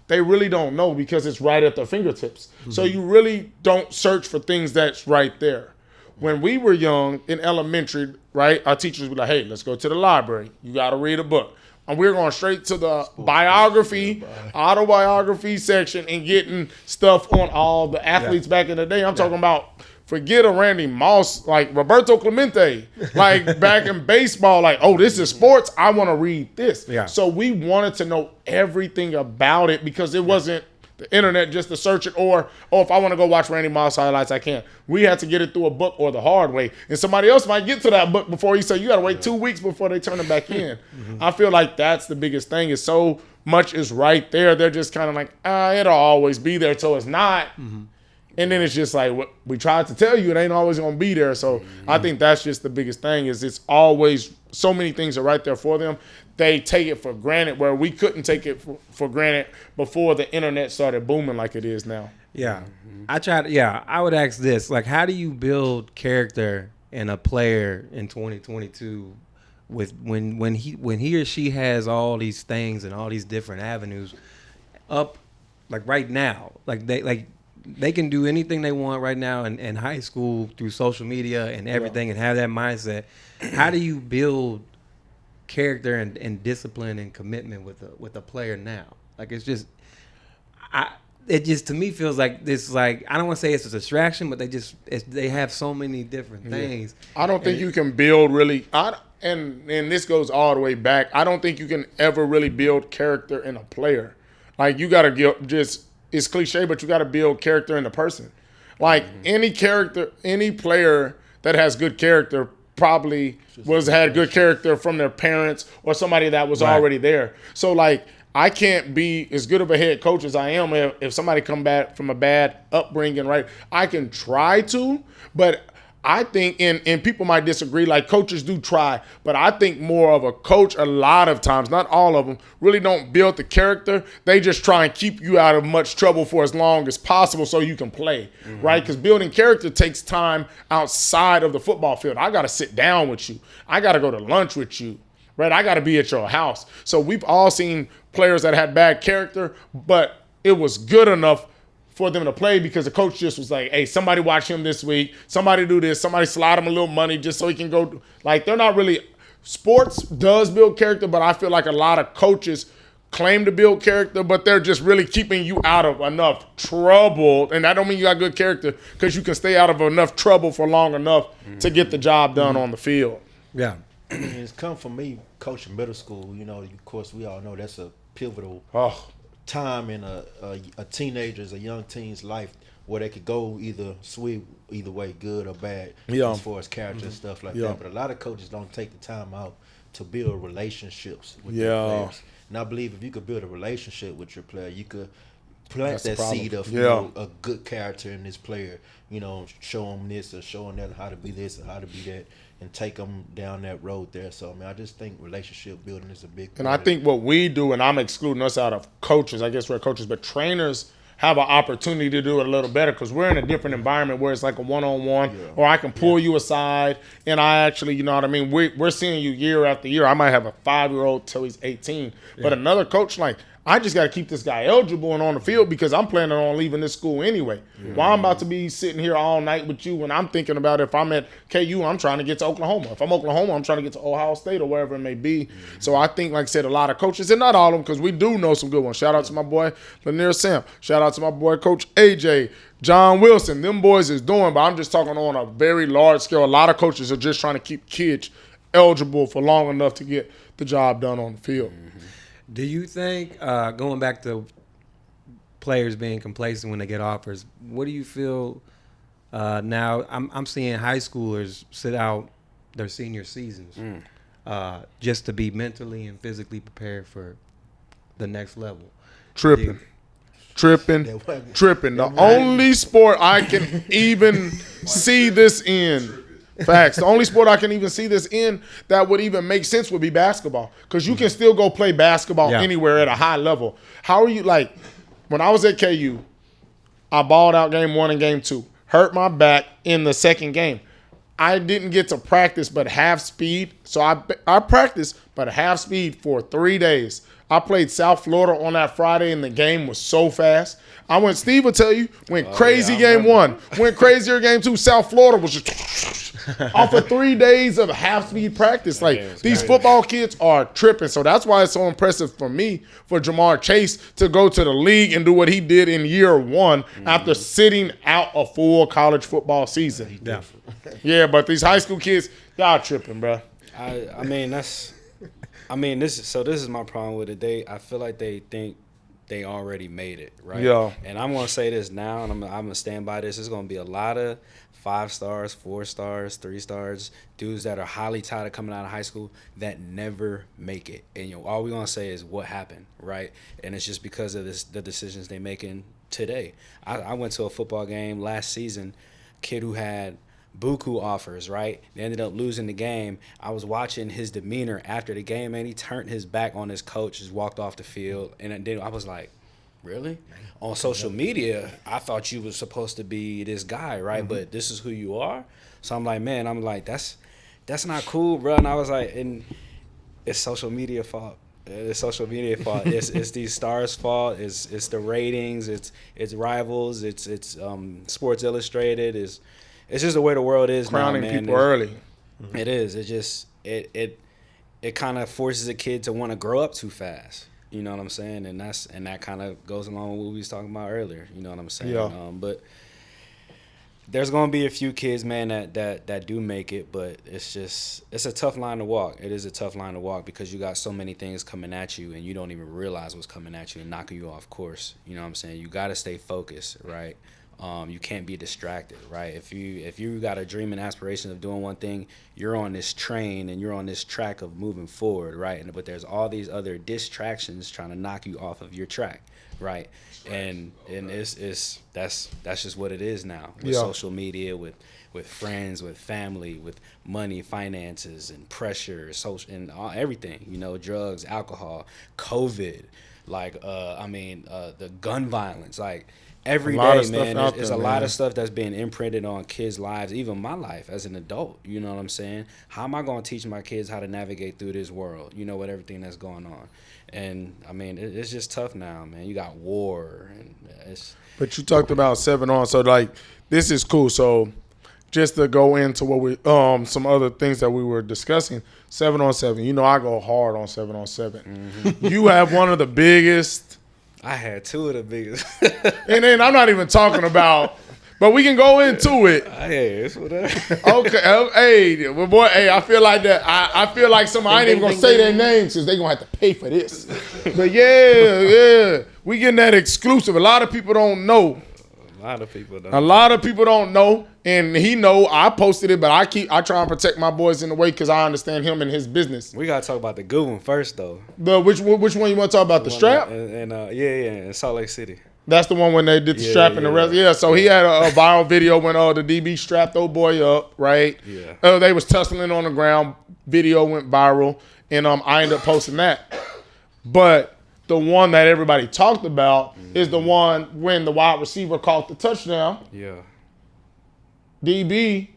Speaker 1: they really don't know because it's right at their fingertips. Mm-hmm. So you really don't search for things that's right there. When we were young in elementary, right, our teachers would be like, hey, let's go to the library. You got to read a book. And we're going straight to the biography, autobiography section and getting stuff on all the athletes back in the day. I'm talking about, forget a Randy Moss, like Roberto Clemente, like back in baseball, like, oh, this is sports. I want to read this. Yeah. So we wanted to know everything about it because it wasn't the internet just to search it or if I want to go watch Randy Moss highlights, I can. We had to get it through a book or the hard way. And somebody else might get to that book before you say you got to wait 2 weeks before they turn it back in. I feel like that's the biggest thing is so much is right there. They're just kind of like, it'll always be there till it's not. And then it's just like, what we tried to tell you, it ain't always going to be there. So I think that's just the biggest thing is it's always so many things are right there for them. They take it for granted where we couldn't take it for granted before the internet started booming like it is now.
Speaker 2: Yeah. I would ask this, like, how do you build character in a player in 2022 with when he or she has all these things and all these different avenues up, like right now, like they can do anything they want right now in high school through social media and everything and have that mindset. How do you build character and discipline and commitment with a player now? Like it just to me feels like this, like I don't want to say it's a distraction, but they have so many different things.
Speaker 1: I don't think you can build really and this goes all the way back. I don't think you can ever really build character in a player. Like you got to just, it's cliche, but you got to build character in the person. Like any player that has good character probably had good character from their parents or somebody that was already there. So like I can't be as good of a head coach as I am if somebody come back from a bad upbringing, right? I can try to, but I think, and people might disagree, like coaches do try, but I think more of a coach a lot of times, not all of them, really don't build the character. They just try and keep you out of much trouble for as long as possible so you can play, right? Because building character takes time outside of the football field. I got to sit down with you. I got to go to lunch with you, right? I got to be at your house. So we've all seen players that had bad character, but it was good enough for them to play because the coach just was like, hey, somebody watch him this week. Somebody do this. Somebody slide him a little money just so he can go. Like, they're not really – sports does build character, but I feel like a lot of coaches claim to build character, but they're just really keeping you out of enough trouble. And that don't mean you got good character because you can stay out of enough trouble for long enough to get the job done on the field.
Speaker 2: Yeah.
Speaker 4: It's come from me coaching middle school. You know, of course, we all know that's a pivotal time in a teenager's, a young teen's life where they could go either way, good or bad, as far as character and stuff like that. But a lot of coaches don't take the time out to build relationships with their players. And I believe if you could build a relationship with your player, you could plant that seed of a good character in this player. You know, show them this or show them that, how to be this or how to be that. and take them down that road there. So, I mean, I just think relationship building is a big
Speaker 1: And
Speaker 4: part
Speaker 1: I
Speaker 4: of
Speaker 1: think what we do, and I'm excluding us out of coaches, I guess we're coaches, but trainers have an opportunity to do it a little better because we're in a different environment where it's like a one-on-one, or I can pull you aside and I actually, you know what I mean? We're seeing you year after year. I might have a 5-year-old till he's 18, but another coach, like, I just got to keep this guy eligible and on the field because I'm planning on leaving this school anyway. Why I'm about to be sitting here all night with you when I'm thinking about if I'm at KU, I'm trying to get to Oklahoma. If I'm Oklahoma, I'm trying to get to Ohio State or wherever it may be. So I think, like I said, a lot of coaches, and not all of them because we do know some good ones. Shout out to my boy Lanier Sam. Shout out to my boy Coach AJ. John Wilson. Them boys is doing, but I'm just talking on a very large scale. A lot of coaches are just trying to keep kids eligible for long enough to get the job done on the field.
Speaker 2: Do you think, going back to players being complacent when they get offers, what do you feel now? I'm seeing high schoolers sit out their senior seasons just to be mentally and physically prepared for the next level.
Speaker 1: Tripping. The only sport I can even see this in. Facts. The only sport I can even see this in that would even make sense would be basketball. Because you can still go play basketball anywhere at a high level. How are you, like, when I was at KU, I balled out game 1 and game 2. Hurt my back in the second game. I didn't get to practice but half speed. So I practiced but half speed for 3 days. I played South Florida on that Friday, and the game was so fast. Steve will tell you, went crazy game 1, went crazier game 2. South Florida was just off of 3 days of half-speed practice. Like, these football kids are tripping. So that's why it's so impressive for me, for Jamar Chase to go to the league and do what he did in year 1 after sitting out a full college football season. Yeah, but these high school kids, y'all tripping, bro.
Speaker 3: This is my problem with it. I feel like they think they already made it, right?
Speaker 1: Yeah.
Speaker 3: And I'm gonna say this now, and I'm gonna stand by this. There's gonna be a lot of 5 stars, 4 stars, 3 stars, dudes that are highly touted coming out of high school that never make it. And all we're gonna say is what happened, right? And it's just because of the decisions they making today. I went to a football game last season, kid who had buku offers, right? They ended up losing the game. I was watching his demeanor after the game, man. He turned his back on his coach, just walked off the field. And then I was like, really? On social media, I thought you was supposed to be this guy, right? But this is who you are? So I'm like, man, that's not cool, bro. And I was like, and it's social media fault. It's social media fault. It's these stars' fault. It's the ratings. It's rivals. It's Sports Illustrated. It's just the way the world is
Speaker 1: Crowning
Speaker 3: now, man.
Speaker 1: people early.
Speaker 3: It is. It just it kind of forces a kid to want to grow up too fast. You know what I'm saying? And that kind of goes along with what we was talking about earlier. You know what I'm saying?
Speaker 1: Yeah.
Speaker 3: But there's gonna be a few kids, man, that do make it, but it's a tough line to walk. It is a tough line to walk because you got so many things coming at you and you don't even realize what's coming at you and knocking you off course. You know what I'm saying? You gotta stay focused, right? You can't be distracted, right? If you got a dream and aspiration of doing one thing, you're on this train and you're on this track of moving forward, right? But there's all these other distractions trying to knock you off of your track, right? And that's just what it is now with social media, with friends, with family, with money, finances, and pressure, social, and everything. Drugs, alcohol, COVID, the gun violence, like. Every day, man, there's a lot of stuff that's being imprinted on kids' lives, even my life as an adult. You know what I'm saying? How am I going to teach my kids how to navigate through this world, with everything that's going on? And, it's just tough now, man. You got war.
Speaker 1: But you talked about 7-on, so, like, this is cool. So just to go into what we some other things that we were discussing, 7-on-7. I go hard on 7-on-7. You have one of the biggest –
Speaker 3: I had 2 of the biggest.
Speaker 1: And then I'm not even talking about, but we can go into it.
Speaker 3: Hey, it's whatever.
Speaker 1: Okay. Hey, well, boy, I feel like that. I feel like I ain't even going to say their names because they're going to have to pay for this. But yeah. We getting that exclusive. A lot of people don't know.
Speaker 3: A lot of people
Speaker 1: don't know. And he know I posted it, but I try and protect my boys in the way because I understand him and his business.
Speaker 3: We gotta talk about the good one first, though.
Speaker 1: But which one you want to talk about? The strap?
Speaker 3: In Salt Lake City.
Speaker 1: That's the one when they did the strap and the rest. Yeah, so he had a viral video when the DB strapped old boy up, right?
Speaker 3: Yeah.
Speaker 1: They was tussling on the ground. Video went viral, and I ended up posting that. But the one that everybody talked about is the one when the wide receiver caught the touchdown.
Speaker 3: Yeah.
Speaker 1: DB,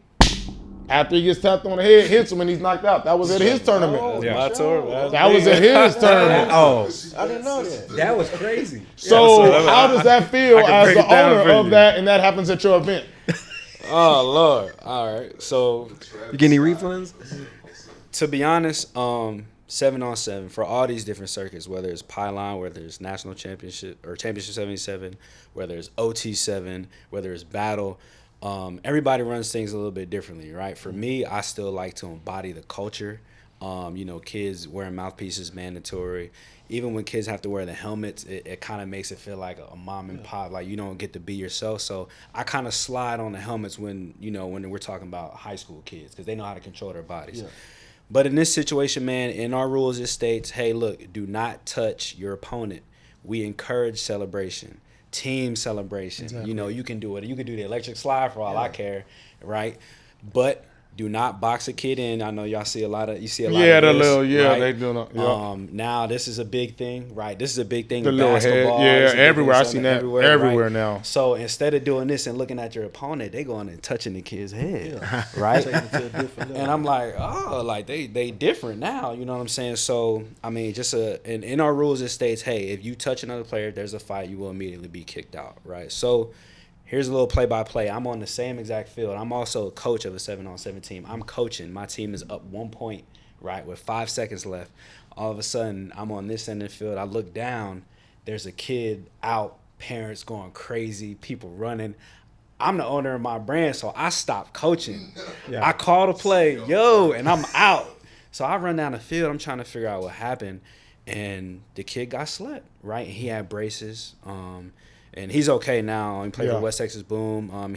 Speaker 1: after he gets tapped on the head, hits him and he's knocked out. That was at his tournament.
Speaker 3: My tour.
Speaker 1: That was at his tournament.
Speaker 2: Oh,
Speaker 4: I didn't know that.
Speaker 2: that was crazy.
Speaker 1: So how does that feel
Speaker 3: can
Speaker 1: as
Speaker 3: break
Speaker 1: the
Speaker 3: it down
Speaker 1: owner
Speaker 3: for
Speaker 1: of
Speaker 3: you.
Speaker 1: that, and that happens at your event?
Speaker 3: Oh Lord. All right. So
Speaker 2: You get any refunds?
Speaker 3: to be honest, 7-on-7 for all these different circuits, whether it's Pylon, whether it's National Championship or Championship 77, whether it's OT7, whether it's Battle, everybody runs things a little bit differently, right? For me, I still like to embody the culture. Kids wearing mouthpieces mandatory. Even when kids have to wear the helmets, it kind of makes it feel like a mom and pop, like you don't get to be yourself. So I kind of slide on the helmets when we're talking about high school kids because they know how to control their bodies.
Speaker 4: Yeah.
Speaker 3: But in this situation, man, in our rules, it states, hey, look, do not touch your opponent. We encourage celebration, team celebration.
Speaker 1: Exactly.
Speaker 3: You can do it. You can do the electric slide for all I care, right? But do not box a kid in. I know y'all see a lot of this,
Speaker 1: The
Speaker 3: right?
Speaker 1: little, they doing it. Yeah.
Speaker 3: Now this is a big thing, right? This is a big thing
Speaker 1: The
Speaker 3: in
Speaker 1: little head,
Speaker 3: basketball.
Speaker 1: yeah,
Speaker 3: This is a big
Speaker 1: everywhere.
Speaker 3: thing
Speaker 1: I seen that everywhere
Speaker 3: right?
Speaker 1: now.
Speaker 3: So instead of doing this and looking at your opponent, they going and touching the kid's head,
Speaker 4: Yeah.
Speaker 3: right?
Speaker 4: Take it to a different level.
Speaker 3: And I'm like, oh, like they different now. You know what I'm saying? So I mean, in our rules it states, hey, if you touch another player, there's a fight, you will immediately be kicked out, right? So here's a little play-by-play. I'm on the same exact field. I'm also a coach of a 7-on-7 team. I'm coaching. My team is up 1 point, right, with 5 seconds left. All of a sudden, I'm on this end of the field. I look down. There's a kid out, parents going crazy, people running. I'm the owner of my brand, so I stopped coaching. I call the play, and I'm out. So I run down the field. I'm trying to figure out what happened, and the kid got slept, right? He had braces. And he's okay now. He played for West Texas Boom. I think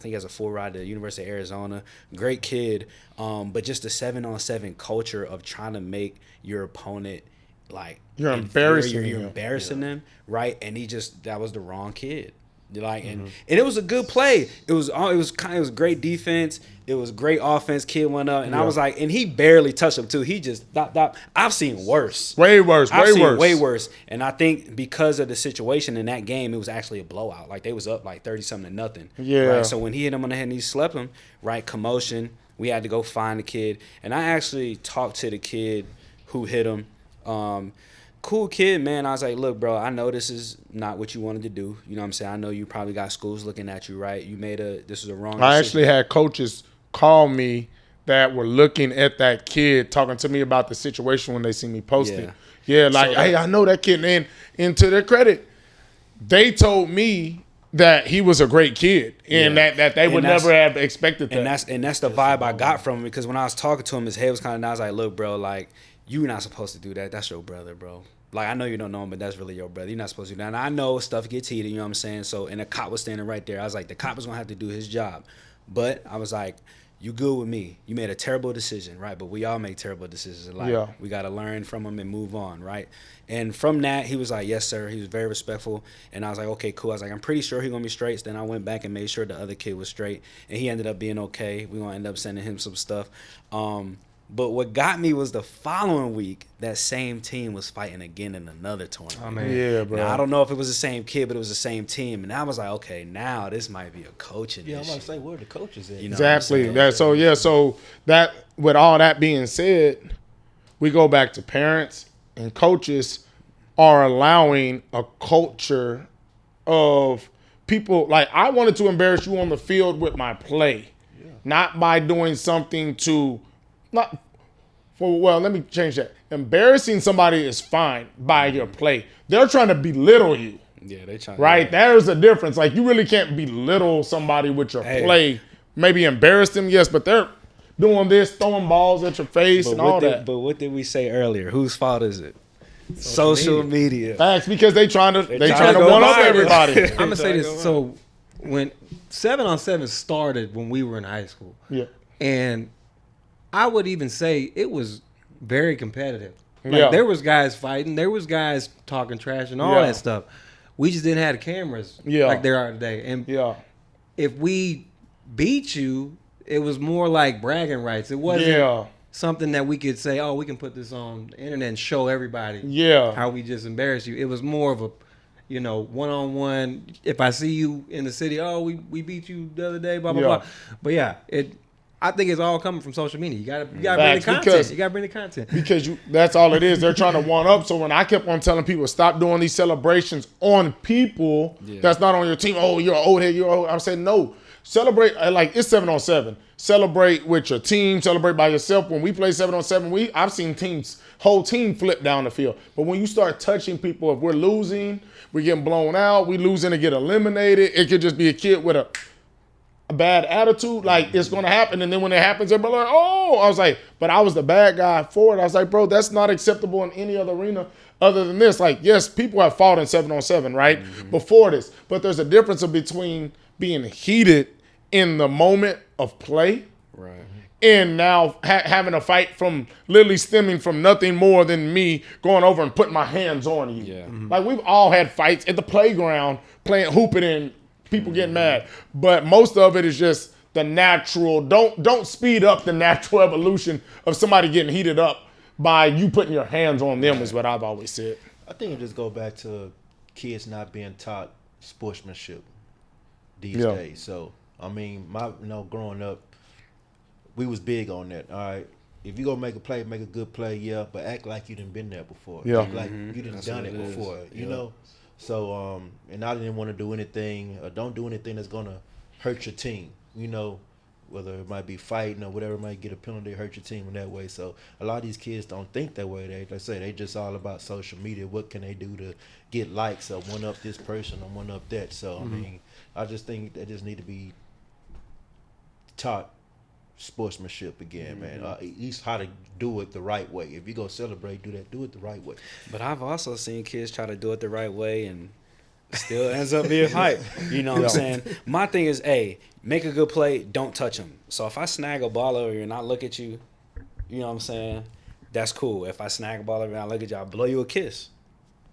Speaker 3: he has a full ride to the University of Arizona. Great kid. But just the 7-on-7 culture of trying to make your opponent like
Speaker 1: You're embarrassing
Speaker 3: You're
Speaker 1: him.
Speaker 3: embarrassing them, right? And that was the wrong kid. And it was a good play. It was great defense. It was great offense. Kid went up, and I was like, and he barely touched him too. He just I've seen worse.
Speaker 1: Way worse.
Speaker 3: Way worse. And I think because of the situation in that game, it was actually a blowout. Like they was up like 30-something-0.
Speaker 1: Yeah.
Speaker 3: Right? So when he hit him on the head and he slept him, right? Commotion. We had to go find the kid. And I actually talked to the kid who hit him. Cool kid, man. I was like, look, bro, I know this is not what you wanted to do. You know what I'm saying? I know you probably got schools looking at you, right? This is a wrong decision.
Speaker 1: I actually had coaches call me that were looking at that kid, talking to me about the situation when they see me post it. Yeah, like, hey, I know that kid. And to their credit, they told me that he was a great kid and that they would never have expected that.
Speaker 3: And that's the vibe I got from him, because when I was talking to him, his head was kind of down. I was like, look, bro, like, you're not supposed to do that. That's your brother, bro. Like, I know you don't know him, but that's really your brother. You're not supposed to do that. And I know stuff gets heated, you know what I'm saying? So, and the cop was standing right there. I was like, the cop is going to have to do his job. But I was like, you good with me. You made a terrible decision, right? But we all make terrible decisions in life.
Speaker 1: Yeah.
Speaker 3: We got to learn from them and move on, right? And from that, he was like, yes, sir. He was very respectful. And I was like, okay, cool. I was like, I'm pretty sure he's going to be straight. So then I went back and made sure the other kid was straight. And he ended up being okay. We're going to end up sending him some stuff. But what got me was the following week, that same team was fighting again in another tournament.
Speaker 2: Oh, man.
Speaker 1: Yeah, bro.
Speaker 3: Now, I don't know if it was the same kid, but it was the same team. And I was like, okay, now this might be a coaching
Speaker 4: Yeah, I'm
Speaker 3: issue.
Speaker 4: about to say, where are the coaches at?
Speaker 3: You know what I'm
Speaker 1: Exactly.
Speaker 3: saying?
Speaker 1: So that with all that being said, we go back to parents and coaches are allowing a culture of people. Like, I wanted to embarrass you on the field with my play, not by doing something to let me change that. Embarrassing somebody is fine by your play. They're trying to belittle you.
Speaker 3: Yeah, they trying
Speaker 1: Right? There's a difference. Like, you really can't belittle somebody with your play. Maybe embarrass them, yes, but they're doing this, throwing balls at your face and all that.
Speaker 3: But what did we say earlier? Whose fault is it? Social media.
Speaker 1: Facts, because they trying to
Speaker 3: go
Speaker 1: one up
Speaker 3: viral.
Speaker 1: everybody.
Speaker 2: I'm gonna say this. So when 7-on-7 started when we were in high school,
Speaker 1: Yeah.
Speaker 2: and I would even say it was very competitive. Like,
Speaker 1: Yeah.
Speaker 2: there was guys fighting, there was guys talking trash and all
Speaker 1: Yeah.
Speaker 2: that stuff. We just didn't have the cameras
Speaker 1: Yeah.
Speaker 2: like there are today. And
Speaker 1: Yeah.
Speaker 2: if we beat you, it was more like bragging rights. It wasn't something that we could say, oh, we can put this on the internet and show everybody how we just embarrassed you. It was more of a, one-on-one. If I see you in the city, oh, we beat you the other day, blah, blah, blah. But yeah, I think it's all coming from social media. You gotta bring the content. You gotta bring the content.
Speaker 1: Because that's all it is. They're trying to one up. So when I kept on telling people, stop doing these celebrations on people that's not on your team. Oh, you're an old head, you're old. I'm saying, no. Celebrate, like, it's 7-on-7. Celebrate with your team. Celebrate by yourself. When we play 7-on-7, I've seen whole team flip down the field. But when you start touching people, if we're losing, we're getting blown out, we losing to get eliminated, it could just be a kid with a bad attitude, like, it's going to happen. And then when it happens, everybody like, oh, I was like, but I was the bad guy for it. I was like, bro, that's not acceptable in any other arena other than this. Like, yes, people have fought in 7-on-7, right? Before this. But there's a difference between being heated in the moment of play,
Speaker 3: right,
Speaker 1: and now having a fight from literally stemming from nothing more than me going over and putting my hands on you.
Speaker 3: Yeah.
Speaker 1: Like, we've all had fights at the playground playing hooping and people getting mad, but most of it is just the natural. Don't speed up the natural evolution of somebody getting heated up by you putting your hands on them, is what I've always said.
Speaker 4: I think it just go back to kids not being taught sportsmanship these days. So I mean, growing up, we was big on that. All right, if you gonna make a play, make a good play, but act like you done been there before.
Speaker 1: Yeah,
Speaker 4: act like you done done it before. You know. So and I didn't want to do anything, or don't do anything that's gonna hurt your team. Whether it might be fighting or whatever, might get a penalty, hurt your team in that way. So a lot of these kids don't think that way. They just all about social media. What can they do to get likes or one up this person or one up that? So I mean, I just think they just need to be taught sportsmanship again, man. At least how to do it the right way. If you go celebrate, do it the right way.
Speaker 3: But I've also seen kids try to do it the right way and still ends up being hype. You know what I'm saying? My thing is, make a good play, don't touch them. So if I snag a ball over you and I look at you, you know what I'm saying? That's cool. If I snag a ball over you and I look at you, I'll blow you a kiss.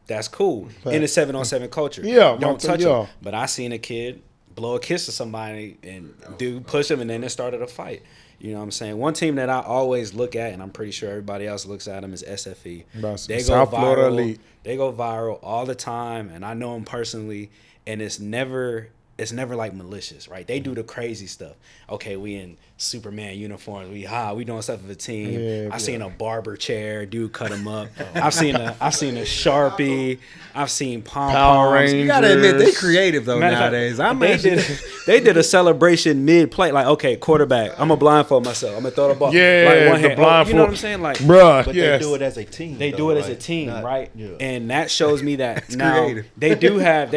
Speaker 3: That's cool. In the 7-on-7 culture. Don't touch them. But I seen a kid blow a kiss to somebody and dude push him, and then it started a fight. You know what I'm saying? One team that I always look at, and I'm pretty sure everybody else looks at them, is SFE. They go
Speaker 1: Florida
Speaker 3: viral.
Speaker 1: Elite.
Speaker 3: They go viral all the time, and I know them personally, and it's never like malicious, right? They do the crazy stuff. Okay, we in Superman uniforms. We doing stuff with a team. I seen a barber chair, dude cut him up. I've seen a Sharpie. I've seen
Speaker 1: Power Rangers.
Speaker 2: You gotta admit, they creative though nowadays.
Speaker 3: They did a celebration mid-play, like, okay, quarterback, I'm gonna blindfold myself. I'm gonna throw the ball.
Speaker 1: Yeah,
Speaker 3: like one hand.
Speaker 1: blindfold.
Speaker 3: You know what I'm saying? Like,
Speaker 1: bruh,
Speaker 4: but they do it as a team.
Speaker 3: They do it as a team, right?
Speaker 4: Yeah.
Speaker 3: And that shows me that now
Speaker 2: creative.
Speaker 3: they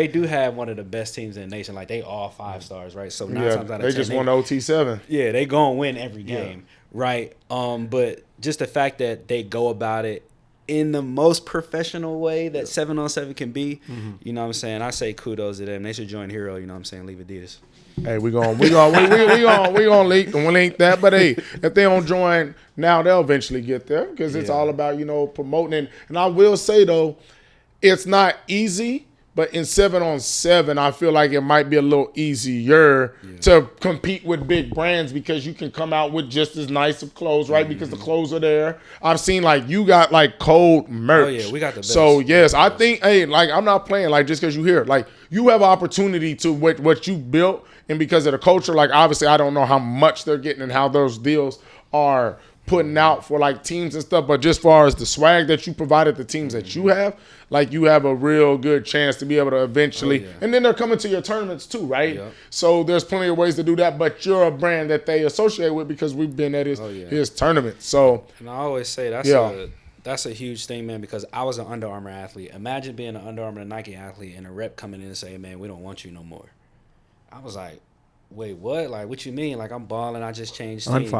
Speaker 3: do have one of the best teams in the nation. Like, they all 5 stars, right? So 9 times out of 10,
Speaker 1: they just won the OT7.
Speaker 3: Yeah, they gonna win every game, right? But just the fact that they go about it in the most professional way that 7-on-7 can be, you know what I'm saying? I say kudos to them. They should join Hero, you know what I'm saying? Leave Adidas.
Speaker 1: Hey, we gonna link that. But hey, if they don't join now, they'll eventually get there, because it's all about promoting. And I will say though, it's not easy. But in 7-on-7, I feel like it might be a little easier to compete with big brands, because you can come out with just as nice of clothes, right? Because the clothes are there. I've seen you got cold merch.
Speaker 3: Oh yeah, we got the best.
Speaker 1: So yes, I think I'm not playing just because you hear you have an opportunity to what you built, and because of the culture, obviously I don't know how much they're getting and how those deals are putting out for teams and stuff, but just far as the swag that you provided the teams that you have, you have a real good chance to be able to eventually, and then they're coming to your tournaments too, right? Yep. So there's plenty of ways to do that, but you're a brand that they associate with because we've been at his tournament. So,
Speaker 3: and I always say that's a huge thing, man, because I was an Under Armour athlete. Imagine being an Under Armour and Nike athlete and a rep coming in and saying, man, we don't want you no more. I was like, wait, what? What you mean? I'm balling. I just changed teams.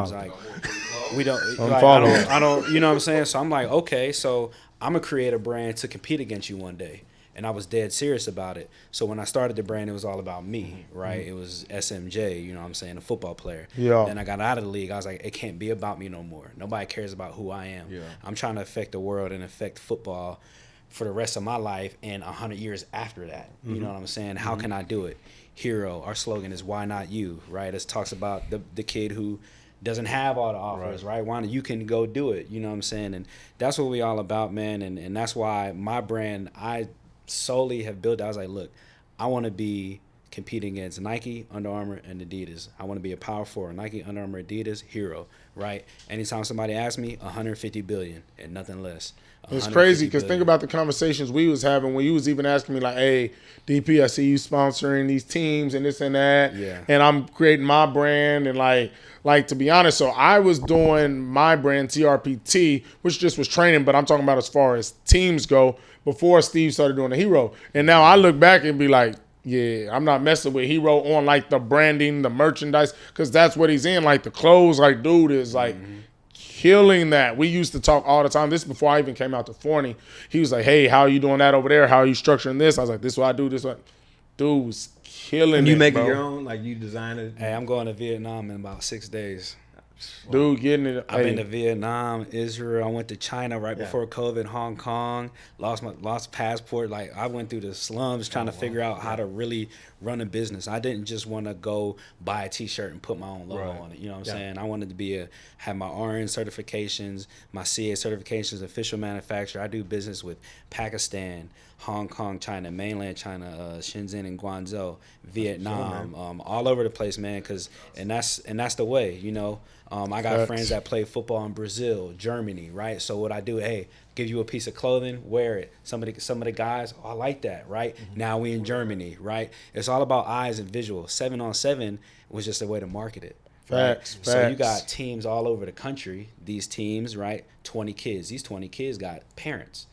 Speaker 3: We don't. I don't. You know what I'm saying? So I'm like, okay, so I'm gonna create a brand to compete against you one day. And I was dead serious about it. So when I started the brand, it was all about me, right? It was SMJ, you know what I'm saying, a football player.
Speaker 1: Yeah.
Speaker 3: Then I got out of the league. I was like, it can't be about me no more. Nobody cares about who I am. Yeah. I'm trying to affect the world and affect football for the rest of my life and 100 years after that. You know what I'm saying? How can I do it? Hero. Our slogan is why not you, right? It talks about the kid who doesn't have all the offers, right? Why not you can go do it? You know what I'm saying? And that's what we all about, man. And that's why my brand, I solely have built. I was like, look, I want to be competing against Nike, Under Armour, and Adidas. I want to be a power forward. Nike, Under Armour, Adidas, Hero, right? Anytime somebody asks me, 150 billion and nothing less.
Speaker 1: It's crazy because think about the conversations we was having when you was even asking me like, hey, DP, I see you sponsoring these teams and this and that.
Speaker 3: Yeah.
Speaker 1: And I'm creating my brand and like to be honest, so I was doing my brand, TRPT, which just was training, but I'm talking about as far as teams go before Steve started doing the Hero. And now I look back and be like, yeah, I'm not messing with Hero on like the branding, the merchandise, because that's what he's in. Like the clothes, like dude is like killing that. We used to talk all the time. This is before I even came out to Forney. He was like, hey, how are you doing that over there? How are you structuring this? I was like, this is what I do, this is what. Dude was killing
Speaker 2: And you
Speaker 1: it,
Speaker 2: make
Speaker 1: bro.
Speaker 2: it your own, like you design it.
Speaker 3: Hey, I'm going to Vietnam in about 6 days.
Speaker 1: Dude getting it.
Speaker 3: I've been to Vietnam, Israel. I went to China right before COVID, Hong Kong. Lost passport. Like I went through the slums trying to figure out how to really run a business. I didn't just want to go buy a T-shirt and put my own logo on it. You know what I'm saying? I wanted to have my RN certifications, my CA certifications, official manufacturer. I do business with Pakistan, Hong Kong, China, mainland China, Shenzhen and Guangzhou, Vietnam, all over the place, man. And that's the way, you know. I got friends that play football in Brazil, Germany, right? So what I do, hey, give you a piece of clothing, wear it. Some of the guys, I like that, right? Now we in Germany, right? It's all about eyes and visual. 7-on-7 was just a way to market it.
Speaker 1: Facts.
Speaker 3: So you got teams all over the country. These teams, right? 20 kids. These 20 kids got parents.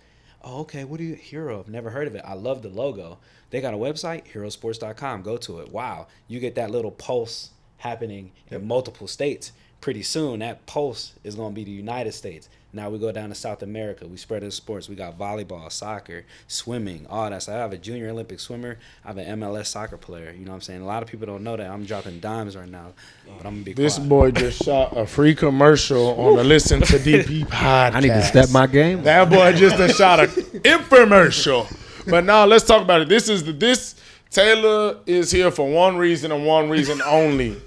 Speaker 3: Oh, okay. What are you, Hero? I've never heard of it. I love the logo. They got a website, herosports.com. Go to it. Wow. You get that little pulse happening in multiple states. Pretty soon, that pulse is going to be the United States. Now we go down to South America. We spread the sports. We got volleyball, soccer, swimming, all that. So I have a junior Olympic swimmer. I have an MLS soccer player. You know what I'm saying? A lot of people don't know that. I'm dropping dimes right now, but I'm going to be
Speaker 1: This
Speaker 3: quiet.
Speaker 1: boy just shot a free commercial on the Listen to DP podcast.
Speaker 2: I need to step my game.
Speaker 1: That boy just done shot an infomercial. But now let's talk about it. This Taylor is here for one reason and one reason only.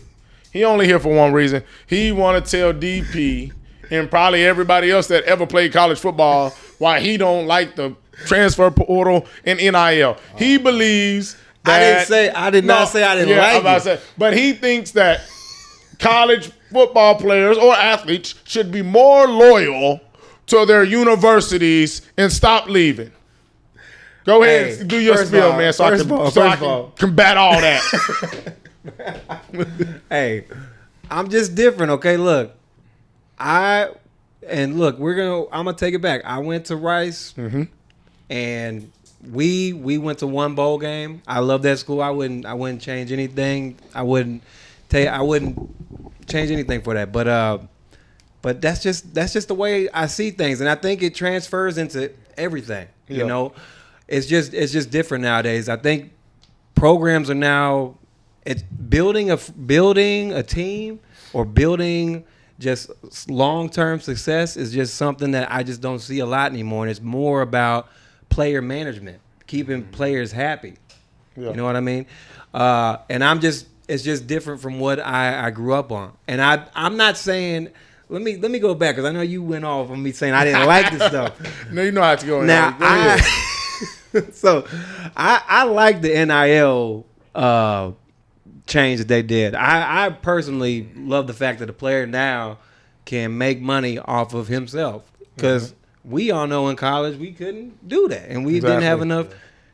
Speaker 1: He only here for one reason. He want to tell DP and probably everybody else that ever played college football why he don't like the transfer portal and NIL. He believes that
Speaker 2: I did not say I didn't like
Speaker 1: I'm about
Speaker 2: it.
Speaker 1: to say, but he thinks that college football players or athletes should be more loyal to their universities and stop leaving. Go ahead
Speaker 2: Hey,
Speaker 1: and do your
Speaker 2: first
Speaker 1: spiel,
Speaker 2: of all-
Speaker 1: man, so I
Speaker 2: first
Speaker 1: can,
Speaker 2: of all-
Speaker 1: so I
Speaker 2: first of
Speaker 1: can
Speaker 2: all-
Speaker 1: combat all that.
Speaker 2: Hey, I'm just different, okay? Look, I'm gonna take it back. I went to Rice, and we went to one bowl game. I love that school. I wouldn't change anything. I wouldn't change anything for that. But that's just the way I see things, and I think it transfers into everything.
Speaker 1: Yeah.
Speaker 2: You know, it's just different nowadays. I think programs are now. It's building a team or building just long-term success is just something that I just don't see a lot anymore. And it's more about player management, keeping players happy.
Speaker 1: Yeah.
Speaker 2: You know what I mean? And it's just different from what I grew up on. And I'm not saying, let me go back because I know you went off on me saying I didn't like this stuff.
Speaker 1: No, you know how to go.
Speaker 2: Now,
Speaker 1: Go ahead.
Speaker 2: I like the NIL change that they did. I personally love the fact that a player now can make money off of himself because we all know in college we couldn't do that, and we didn't have enough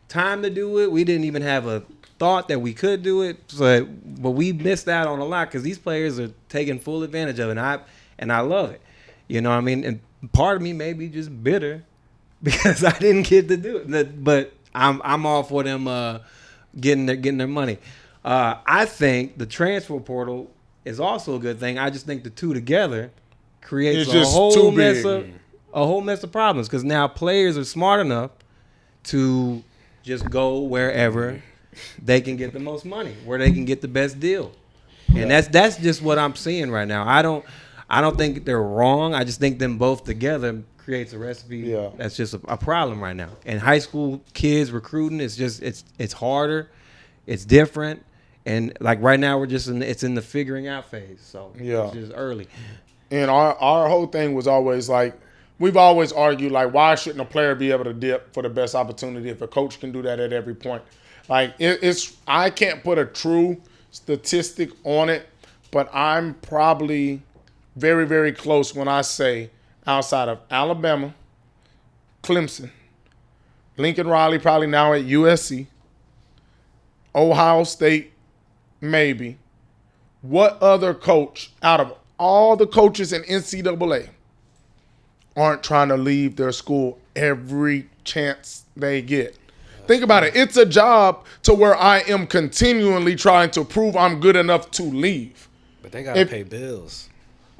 Speaker 2: time to do it. We didn't even have a thought that we could do it, but we missed out on a lot because these players are taking full advantage of it, and I love it. You know what I mean? And part of me may be just bitter because I didn't get to do it, but I'm all for them getting their money. I think the transfer portal is also a good thing. I just think the two together creates
Speaker 1: It's just
Speaker 2: a whole
Speaker 1: too
Speaker 2: mess
Speaker 1: big.
Speaker 2: of problems because now players are smart enough to just go wherever they can get the most money, where they can get the best deal, and that's just what I'm seeing right now. I don't think they're wrong. I just think them both together creates a recipe.
Speaker 1: Yeah.
Speaker 2: That's just a problem right now. And high school kids recruiting is just it's harder, it's different, and like right now we're just it's in the figuring out phase. So
Speaker 1: Yeah.
Speaker 2: it's just early.
Speaker 1: And our whole thing was always like, we've always argued, like, why shouldn't a player be able to dip for the best opportunity if a coach can do that at every point? Like, I can't put a true statistic on it, but I'm probably very, very close when I say outside of Alabama, Clemson, Lincoln Riley probably now at USC, Ohio State, maybe. What other coach out of all the coaches in NCAA aren't trying to leave their school every chance they get? Think about it. It's a job to where I am continually trying to prove I'm good enough to leave.
Speaker 3: But they gotta pay bills.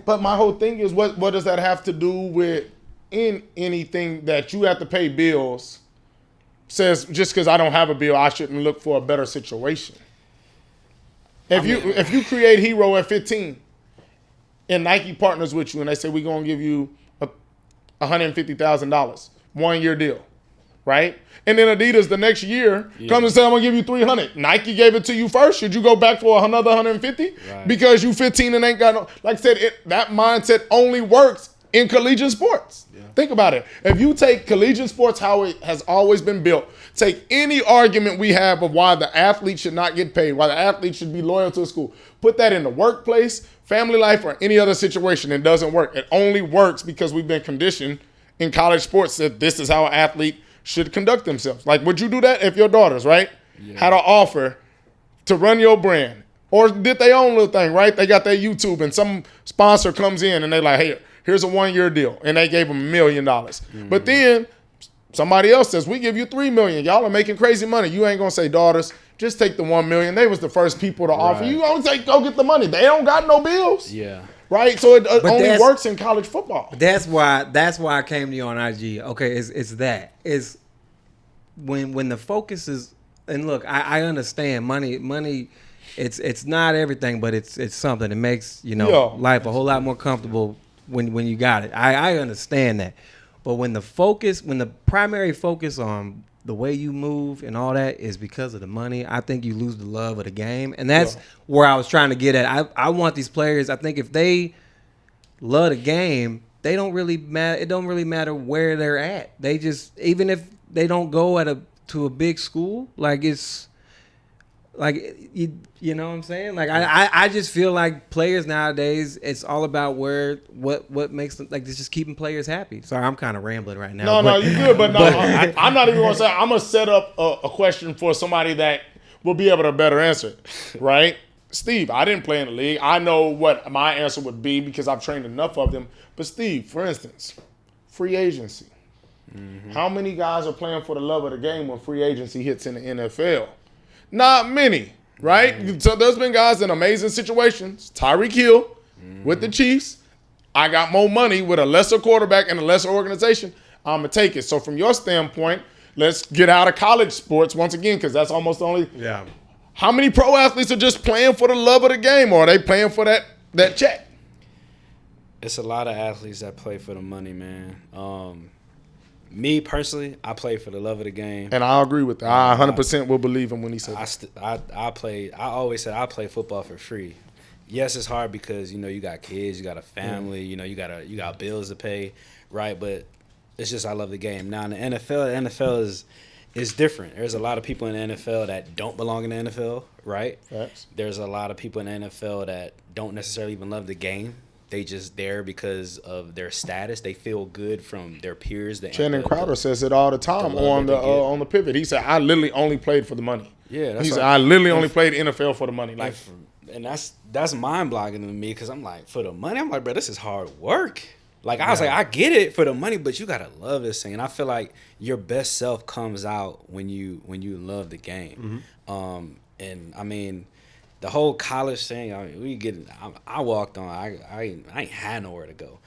Speaker 1: But my whole thing is, what does that have to do with anything that you have to pay bills? Says just because I don't have a bill, I shouldn't look for a better situation. If you create Hero at 15 and Nike partners with you and they say we're gonna give you $150,000 1-year deal, right? And then Adidas the next year comes and says, I'm gonna give you $300. Nike gave it to you first. Should you go back for another 150?
Speaker 3: Right.
Speaker 1: Because you 15 and ain't got no. Like I said, that mindset only works in collegiate sports. Yeah. Think about it. If you take collegiate sports how it has always been built, take any argument we have of why the athlete should not get paid, why the athlete should be loyal to a school, put that in the workplace, family life, or any other situation, it doesn't work. It only works because we've been conditioned in college sports that this is how an athlete should conduct themselves. Like, would you do that if your daughters, right, had an offer to run your brand? Or did they own little thing, right? They got their YouTube and some sponsor comes in and they like, hey, here's a 1-year deal. And they gave them $1 million. But then somebody else says, we give you $3 million. Y'all are making crazy money. You ain't going to say, daughters, just take the $1 million. They was the first people to offer. You going to say, go get the money. They don't got no bills.
Speaker 3: Yeah.
Speaker 1: Right? So it only works in college football.
Speaker 2: That's why I came to you on IG. Okay, it's that. It's when the focus is, and look, I understand money it's not everything, but it's something. It makes, life a whole lot more comfortable when you got it. I understand that. But when the primary focus on the way you move and all that is because of the money, I think you lose the love of the game. And that's where I was trying to get at. I want these players, I think if they love the game, they don't really matter. It don't really matter where they're at. They just, even if they don't go to a big school, like it's like, you know what I'm saying? Like I just feel like players nowadays, it's all about what makes them, like, it's just keeping players happy. Sorry, I'm kind of rambling right now.
Speaker 1: No, you're good, but no, I'm not even going to say. I'm going to set up a question for somebody that will be able to better answer it, right? Steve, I didn't play in the league. I know what my answer would be because I've trained enough of them. But Steve, for instance, free agency. Mm-hmm. How many guys are playing for the love of the game when free agency hits in the NFL? Not many, right? Mm-hmm. So there's been guys in amazing situations. Tyreek Hill with the Chiefs. I got more money with a lesser quarterback and a lesser organization. I'm going to take it. So from your standpoint, let's get out of college sports once again because that's almost the only.
Speaker 2: Yeah.
Speaker 1: How many pro athletes are just playing for the love of the game, or are they playing for that check?
Speaker 3: It's a lot of athletes that play for the money, man. Me personally, I play for the love of the game,
Speaker 1: and I agree with that. I 100% will believe him when he said
Speaker 3: that. I always said I play football for free. Yes, it's hard because you got kids, you got a family, you got bills to pay, right? But it's just I love the game. Now in the NFL is different. There's a lot of people in the NFL that don't belong in the NFL, right?
Speaker 1: Facts.
Speaker 3: There's a lot of people in the NFL that don't necessarily even love the game. They just there because of their status. They feel good from their peers.
Speaker 1: Channing Crowder says it all the time on the pivot. He said, "I literally only played for the money."
Speaker 3: Yeah,
Speaker 1: he said, "I literally only played NFL for the money." Like,
Speaker 3: and that's mind-boggling to me because I'm like, for the money, I'm like, bro, this is hard work. Like I was like, I get it for the money, but you gotta love this thing. And I feel like your best self comes out when you love the game. Mm-hmm. And I mean, the whole college thing, I mean, I walked on. I ain't had nowhere to go.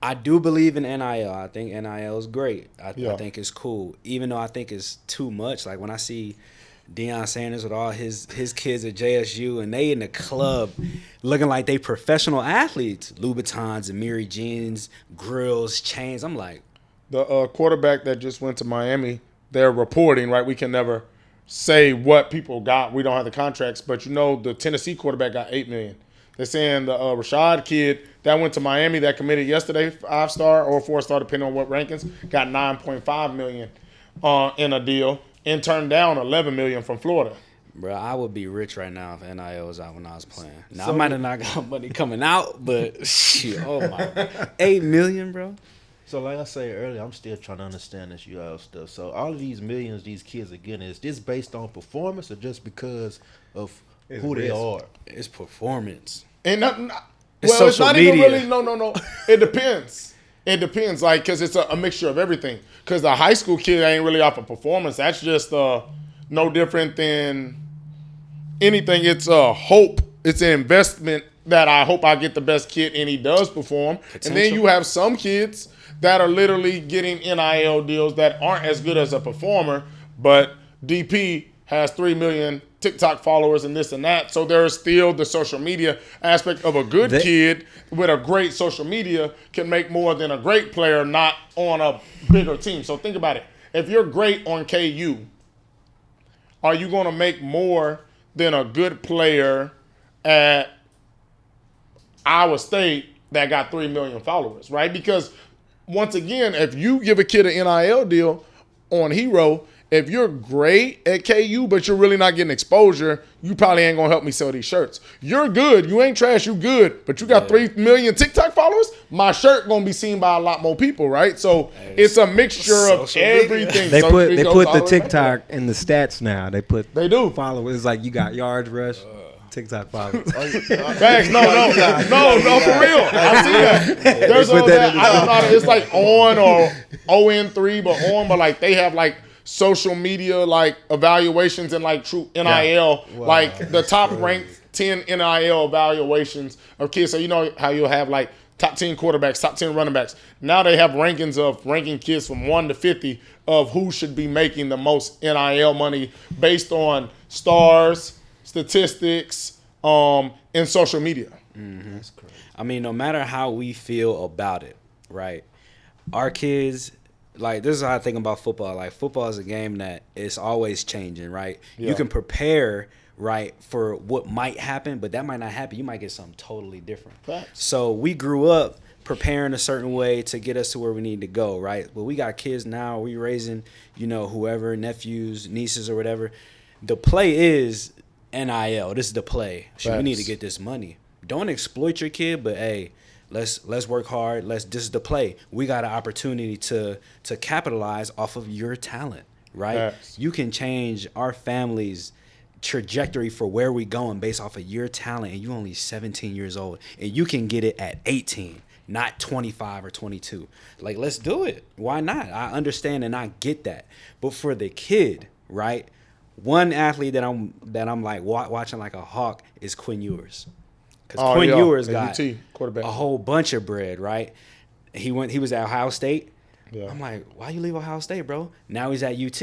Speaker 3: I do believe in NIL. I think NIL is great. I think it's cool, even though I think it's too much. Like when I see Deion Sanders with all his kids at JSU, and they in the club looking like they professional athletes. Louboutins, Amiri jeans, grills, chains. I'm like,
Speaker 1: The quarterback that just went to Miami, they're reporting, right? We can never say what people got. We don't have the contracts, but you know the Tennessee quarterback got $8 million. They're saying the Rashad kid that went to Miami that committed yesterday, 5-star or 4-star, depending on what rankings, got $9.5 million in a deal and turned down $11 million from Florida.
Speaker 3: bro, I would be rich right now if NIL was out when I was playing. Now, I might have not got money coming out, but shit, oh my, $8 million, bro.
Speaker 4: So like I said earlier, I'm still trying to understand this UL stuff. So all of these millions these kids are getting, is this based on performance or just because of who they are?
Speaker 3: It's performance.
Speaker 1: And
Speaker 3: It's
Speaker 1: well, it's
Speaker 3: social
Speaker 1: not
Speaker 3: media.
Speaker 1: even really. No. It depends. It depends, like, because it's a mixture of everything. Because the high school kid ain't really off of performance. That's just no different than anything. It's a hope. It's an investment that I hope I get the best kid and he does perform. And then you have some kids that are literally getting NIL deals that aren't as good as a performer, but DP has 3 million TikTok followers and this and that. So there's still the social media aspect of a good kid with a great social media can make more than a great player not on a bigger team. So think about it. If you're great on KU, are you going to make more than a good player at Iowa State that got 3 million followers, right? Because once again, if you give a kid an NIL deal on Hero, if you're great at KU, but you're really not getting exposure, you probably ain't going to help me sell these shirts. You're good. You ain't trash. You good. But you got 3 million TikTok followers, my shirt going to be seen by a lot more people, right? So it's a mixture of everything.
Speaker 2: They
Speaker 1: Social
Speaker 2: put
Speaker 1: media
Speaker 2: the
Speaker 1: goes all way back
Speaker 2: TikTok in the stats now. They
Speaker 1: do.
Speaker 2: followers. It's like you got yards rush, TikTok followers.
Speaker 1: Facts. No, for real. I see that. There's
Speaker 2: Put
Speaker 1: all
Speaker 2: that
Speaker 1: that.
Speaker 2: in the
Speaker 1: I don't know. It's like on or ON3, but like they have like social media like evaluations and like true NIL, like the top ranked 10 NIL evaluations of kids. So you know how you'll have like top 10 quarterbacks, top 10 running backs. Now they have rankings of ranking kids from 1 to 50 of who should be making the most NIL money based on stars, statistics, and social media.
Speaker 3: That's crazy. I mean, no matter how we feel about it, right? Our kids, like, this is how I think about football. Like, football is a game that is always changing, right?
Speaker 1: Yeah.
Speaker 3: You can prepare, right, for what might happen, but that might not happen. You might get something totally different.
Speaker 1: Facts.
Speaker 3: So we grew up preparing a certain way to get us to where we need to go, right? But we got kids now. We raising, whoever, nephews, nieces, or whatever. The play is NIL. This is the play. We need to get this money. Don't exploit your kid, but hey, let's work hard. This is the play. We got an opportunity to capitalize off of your talent, right? You can change our family's trajectory for where we going based off of your talent, and you only 17 years old, and you can get it at 18, not 25 or 22. Like, let's do it. Why not? I understand and I get that. But for the kid, right? One athlete that I'm like watching like a hawk is Quinn Ewers. Because Quinn Ewers got
Speaker 1: UT quarterback.
Speaker 3: a whole bunch of bread, right? He was at Ohio State.
Speaker 1: Yeah.
Speaker 3: I'm like, why you leave Ohio State, bro? Now he's at UT.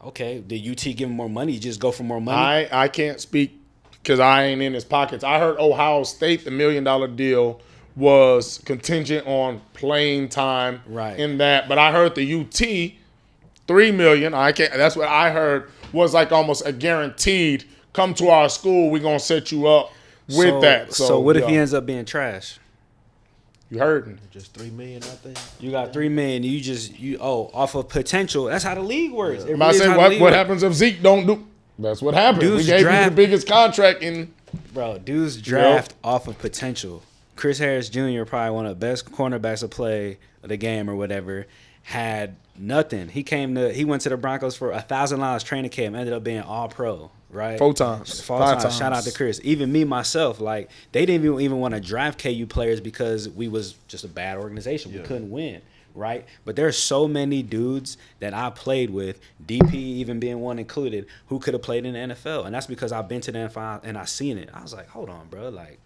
Speaker 3: Okay, did UT give him more money? You just go for more money?
Speaker 1: I can't speak because I ain't in his pockets. I heard Ohio State, the $1 million deal was contingent on playing time in that. But I heard the UT, $3 million. That's what I heard was like almost a guaranteed, come to our school, we're going to set you up with that.
Speaker 3: So what if he ends up being trash?
Speaker 1: You heard me.
Speaker 4: Just 3 million, I think.
Speaker 3: You got 3 million. Off of potential. That's how the league works.
Speaker 1: I'm about to say, what happens if Zeke don't do? That's what happened.
Speaker 3: Dude's
Speaker 1: we gave
Speaker 3: draft,
Speaker 1: you the biggest contract in.
Speaker 3: Bro, dude's draft off of potential. Chris Harris Jr., probably one of the best cornerbacks to play the game or whatever, had nothing. He went to the Broncos for $1,000 training camp, ended up being all pro. Right,
Speaker 1: 4 times.
Speaker 3: 5 times. Shout out to Chris. Even me myself, like they didn't even want to draft KU players because we was just a bad organization. We couldn't win, right? But there's so many dudes that I played with, DP even being one included, who could have played in the NFL, and that's because I've been to the NFL and I seen it. I was like, hold on, bro, like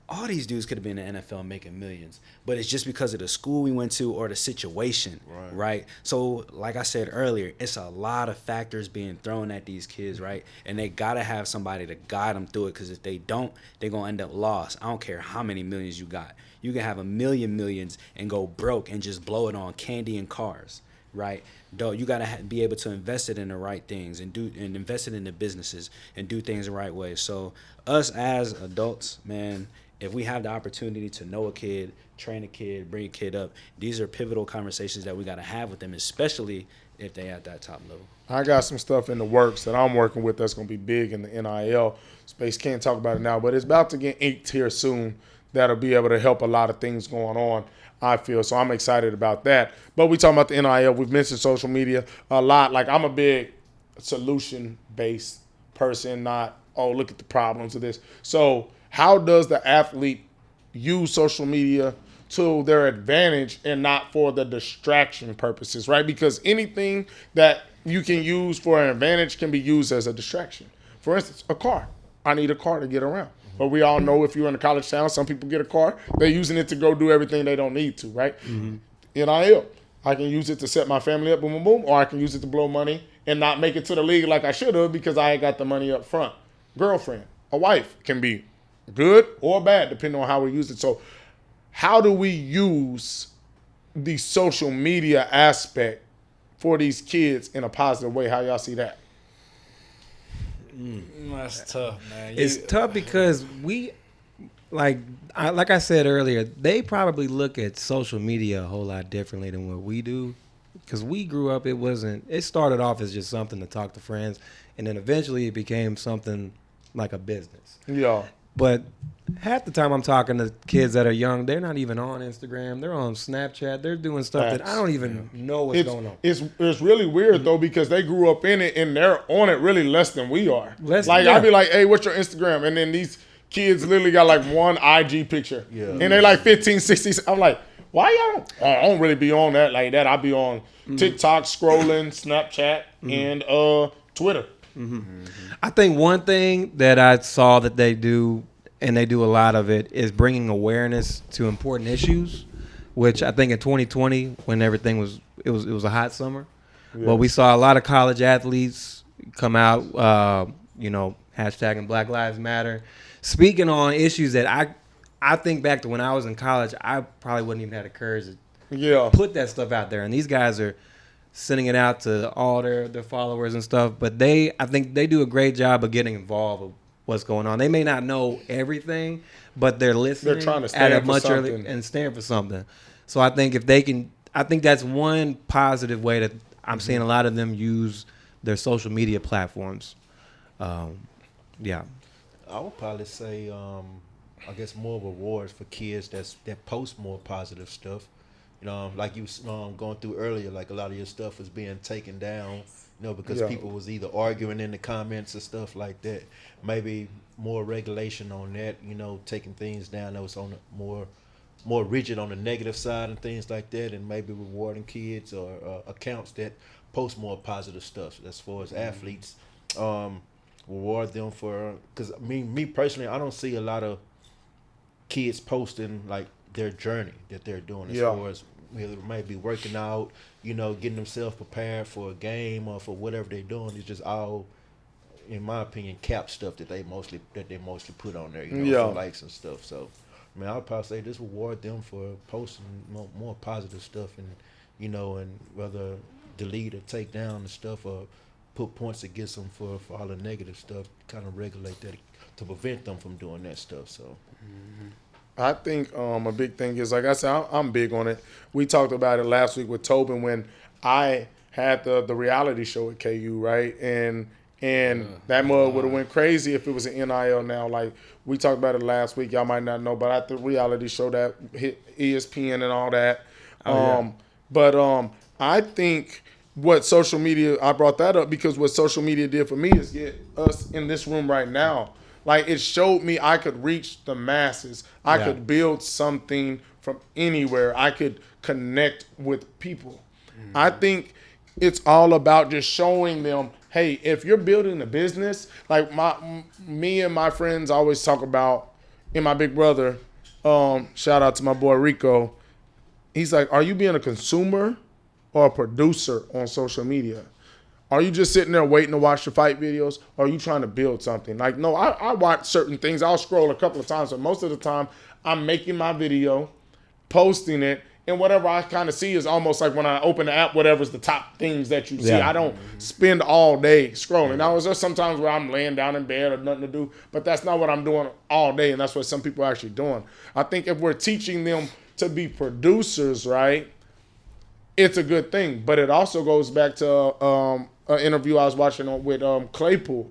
Speaker 3: all these dudes could have been in the NFL making millions, but it's just because of the school we went to or the situation, right? So, like I said earlier, it's a lot of factors being thrown at these kids, right? And they got to have somebody to guide them through it, because if they don't, they're going to end up lost. I don't care how many millions you got. You can have a millions and go broke and just blow it on candy and cars, right? Though you got to be able to invest it in the right things and invest it in the businesses and do things the right way. So us as adults, man, if we have the opportunity to know a kid, train a kid, bring a kid up, these are pivotal conversations that we got to have with them, especially if they at that top level.
Speaker 1: I got some stuff in the works that I'm working with that's going to be big in the NIL space. Can't talk about it now, but it's about to get inked here soon. That'll be able to help a lot of things going on, I feel. So I'm excited about that. But we talking about the NIL. We've mentioned social media a lot. Like, I'm a big solution-based person, not, oh, look at the problems of this. So how does the athlete use social media to their advantage and not for the distraction purposes, right? Because anything that you can use for an advantage can be used as a distraction. For instance, a car. I need a car to get around. But we all know if you're in a college town, some people get a car, they're using it to go do everything they don't need to, right? NIL. I can use it to set my family up, boom, boom, boom, or I can use it to blow money and not make it to the league like I should have because I ain't got the money up front. Girlfriend, a wife can be good or bad depending on how we use it. So how do we use the social media aspect for these kids in a positive way? How y'all see that?
Speaker 3: That's tough, man.
Speaker 2: It's tough because like I said earlier, they probably look at social media a whole lot differently than what we do. Because we grew up, it started off as just something to talk to friends, and then eventually it became something like a business.
Speaker 1: Yeah.
Speaker 2: But half the time I'm talking to kids that are young, they're not even on Instagram. They're on Snapchat. They're doing stuff that I don't even know what's going on.
Speaker 1: It's really weird, though, because they grew up in it, and they're on it really less than we are.
Speaker 2: Yeah.
Speaker 1: I'd be like, hey, what's your Instagram? And then these kids literally got like one IG picture. Yeah. And they're like 15, 16. I'm like, why y'all? I don't really be on that like that. I be on TikTok, scrolling, Snapchat, and Twitter.
Speaker 2: I think one thing that I saw that they do, and they do a lot of it, is bringing awareness to important issues, which I think in 2020, when everything was a hot summer, but we saw a lot of college athletes come out, hashtagging Black Lives Matter, speaking on issues that I think back to when I was in college, I probably wouldn't even have the courage to put that stuff out there. And these guys are sending it out to all their followers and stuff. But I think they do a great job of getting involved with what's going on. They may not know everything, but they're listening.
Speaker 1: They're trying to stand for something.
Speaker 2: And stand for something. So I think if they can, I think that's one positive way that I'm seeing a lot of them use their social media platforms. Yeah.
Speaker 4: I would probably say, I guess more rewards for kids that post more positive stuff. Like you was going through earlier, like a lot of your stuff was being taken down, because people was either arguing in the comments or stuff like that. Maybe more regulation on that, taking things down that was on the more rigid on the negative side and things like that, and maybe rewarding kids or accounts that post more positive stuff. As far as athletes, reward them for, because me personally, I don't see a lot of kids posting like their journey that they're doing as far as whether it may be working out, getting themselves prepared for a game or for whatever they're doing. It's just all, in my opinion, cap stuff that they mostly put on there, for likes and stuff. So, I would probably say just reward them for posting more positive stuff, and and whether delete or take down the stuff or put points against them for all the negative stuff, kind of regulate that to prevent them from doing that stuff. So.
Speaker 1: I think a big thing is, like I said, I'm big on it. We talked about it last week with Tobin when I had the reality show at KU, right? And that mug would have went crazy if it was an NIL now. Like, we talked about it last week. Y'all might not know, but I had the reality show that hit ESPN and all that. But I think what social media, I brought that up because what social media did for me is get us in this room right now. Like, it showed me I could reach the masses. I could build something from anywhere. I could connect with people. I think it's all about just showing them, hey, if you're building a business, like me and my friends always talk about, and my big brother, shout out to my boy Rico. He's like, are you being a consumer or a producer on social media? Are you just sitting there waiting to watch the fight videos? Or are you trying to build something? Like, no, I watch certain things. I'll scroll a couple of times, but most of the time I'm making my video, posting it, and whatever I kind of see is almost like when I open the app, whatever's the top things that you see.
Speaker 5: Yeah.
Speaker 1: I don't spend all day scrolling. Now, there's sometimes where I'm laying down in bed or nothing to do, but that's not what I'm doing all day, and that's what some people are actually doing. I think if we're teaching them to be producers, right, it's a good thing. But it also goes back to an interview I was watching with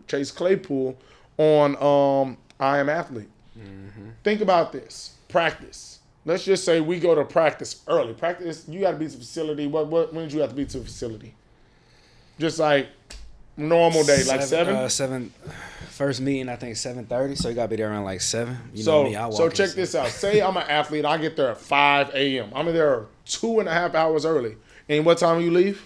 Speaker 1: Chase Claypool on I Am Athlete. Think about this. Practice. Let's just say we go to practice early. Practice, you got to be to the facility. When did you have to be to the facility? Just like normal day, like 7?
Speaker 3: 7. First meeting, I think 7:30. So you gotta be there around like 7. You know me, I walk
Speaker 1: So
Speaker 3: in
Speaker 1: check this out. Say I'm an athlete. I get there at 5 a.m. I'm there 2.5 hours early. And what time do you leave?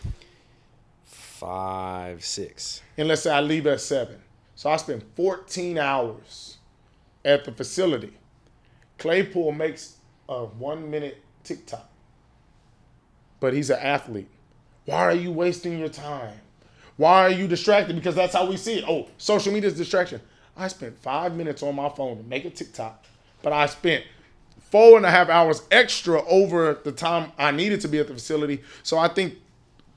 Speaker 3: 5, 6.
Speaker 1: And let's say I leave at 7. So I spend 14 hours at the facility. Claypool makes a 1-minute TikTok. But he's an athlete. Why are you wasting your time? Why are you distracted? Because that's how we see it. Oh, social media is distraction. I spent 5 minutes on my phone to make a TikTok, but I spent 4.5 hours extra over the time I needed to be at the facility. So I think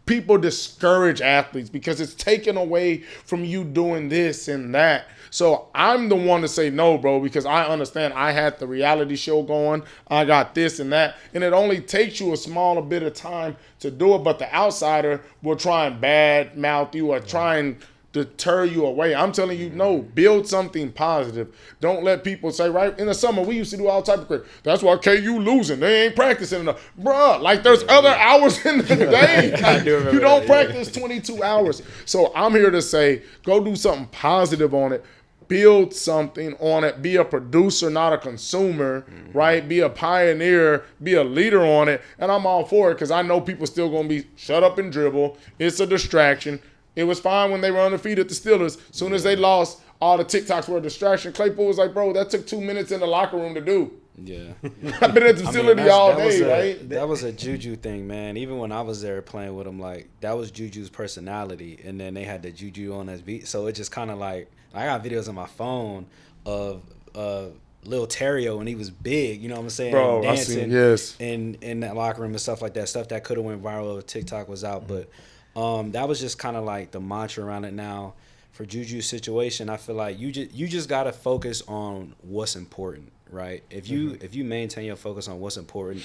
Speaker 1: people discourage athletes because it's taken away from you doing this and that. So I'm the one to say no, bro, because I understand I had the reality show going. I got this and that. And it only takes you a smaller bit of time to do it. But the outsider will try and bad mouth you or try and deter you away. I'm telling you, no, build something positive. Don't let people say, right, in the summer, we used to do all type of crap. That's why KU losing. They ain't practicing enough. Bruh, like there's other hours in the day. Like, you don't practice 22 hours. So I'm here to say, go do something positive on it. Build something on it. Be a producer, not a consumer, right? Be a pioneer. Be a leader on it. And I'm all for it because I know people still going to be shut up and dribble. It's a distraction. It was fine when they were undefeated, the Steelers. As soon as they lost, all the TikToks were a distraction. Claypool was like, bro, that took 2 minutes in the locker room to do.
Speaker 3: Yeah.
Speaker 1: I've been at the facility all day, right?
Speaker 3: That was a Juju thing, man. Even when I was there playing with him, like, that was Juju's personality. And then they had the Juju on his beat. So it just kind of like, I got videos on my phone of Lil Terrio when he was big, you know what I'm saying?
Speaker 1: Bro,
Speaker 3: dancing
Speaker 1: I seen, yes.
Speaker 3: in that locker room and stuff like that. Stuff that could have went viral if TikTok was out. But that was just kind of like the mantra around it now. For Juju's situation, I feel like you just got to focus on what's important, right? If you maintain your focus on what's important,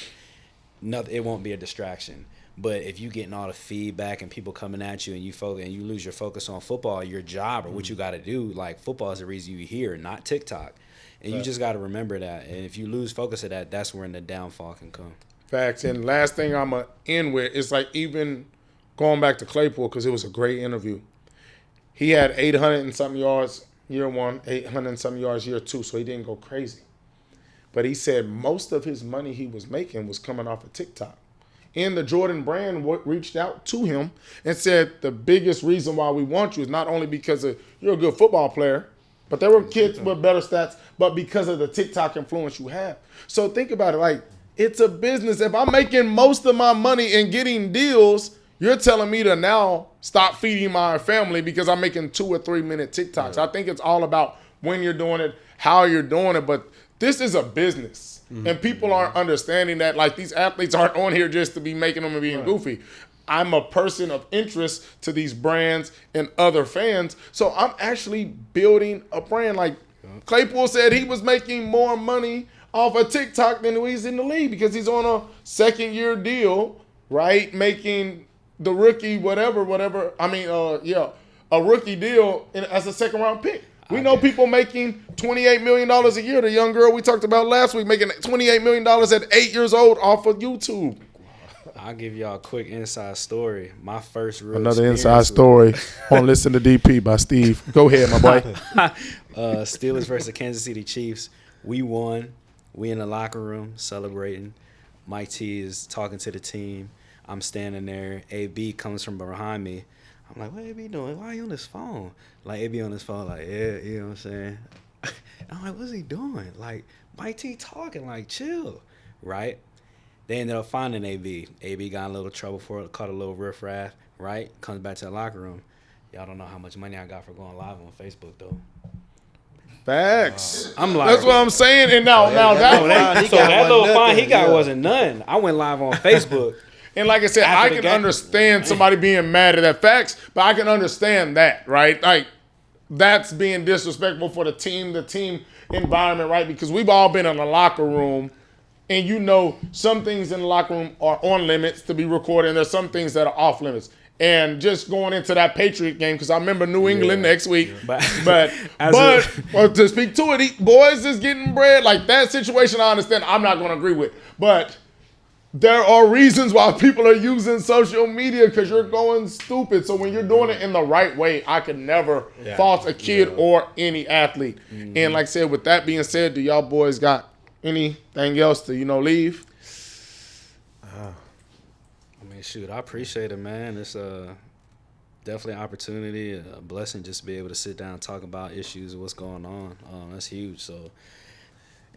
Speaker 3: it won't be a distraction. But if you getting all the feedback and people coming at you and you lose your focus on football, your job or what you got to do, like football is the reason you're here, not TikTok. And you just got to remember that. And if you lose focus of that, that's when the downfall can come.
Speaker 1: Facts. And last thing I'm going to end with is like even going back to Claypool because it was a great interview. He had 800 and something yards year 1, 800 and something yards year 2, so he didn't go crazy. But he said most of his money he was making was coming off of TikTok. And the Jordan brand reached out to him and said the biggest reason why we want you is not only because you're a good football player, but there were kids with better stats, but because of the TikTok influence you have. So think about it, like it's a business. If I'm making most of my money and getting deals, you're telling me to now stop feeding my family because I'm making 2 or 3 minute TikToks. I think it's all about when you're doing it, how you're doing it, but this is a business. And people aren't understanding that, like, these athletes aren't on here just to be making them and being goofy. I'm a person of interest to these brands and other fans, so I'm actually building a brand. Like Claypool said, he was making more money off of TikTok than he's in the league because he's on a second-year deal, right? Making the rookie whatever. I mean, a rookie deal as a second-round pick. We know people making $28 million a year. The young girl we talked about last week making $28 million at 8 years old off of YouTube.
Speaker 3: I'll give y'all a quick inside story. My first real
Speaker 1: Another inside story on Listen to DP by Steve. Go ahead, my boy.
Speaker 3: Steelers versus Kansas City Chiefs. We won. We in the locker room celebrating. Mike T is talking to the team. I'm standing there. AB comes from behind me. I'm like, what AB doing? Why are you on his phone? Like, AB on his phone, like, yeah, you know what I'm saying? And I'm like, what's he doing? Like, Mike T talking, like, chill, right? They ended up finding AB. AB got in a little trouble for it, caught a little riffraff, right? Comes back to the locker room. Y'all don't know how much money I got for going live on Facebook, though.
Speaker 1: Facts.
Speaker 3: I'm like,
Speaker 1: That's what I'm saying. And now
Speaker 3: that little fine he got wasn't none. I went live on Facebook.
Speaker 1: And like I said,
Speaker 3: After
Speaker 1: I
Speaker 3: the
Speaker 1: can
Speaker 3: game.
Speaker 1: understand somebody being mad at that facts, but I can understand that, right? Like, that's being disrespectful for the team environment, right? Because we've all been in a locker room, and you know some things in the locker room are on limits to be recorded, and there's some things that are off limits. And just going into that Patriot game, because I remember New England next week. But to speak to it, boys is getting bread. Like, that situation, I understand. I'm not going to agree with. But there are reasons why people are using social media, because you're going stupid. So when you're doing it in the right way, I can never fault a kid or any athlete. Mm-hmm. And like I said, with that being said, do y'all boys got anything else to, leave?
Speaker 3: Shoot, I appreciate it, man. It's definitely an opportunity, a blessing just to be able to sit down and talk about issues and what's going on. That's huge. So,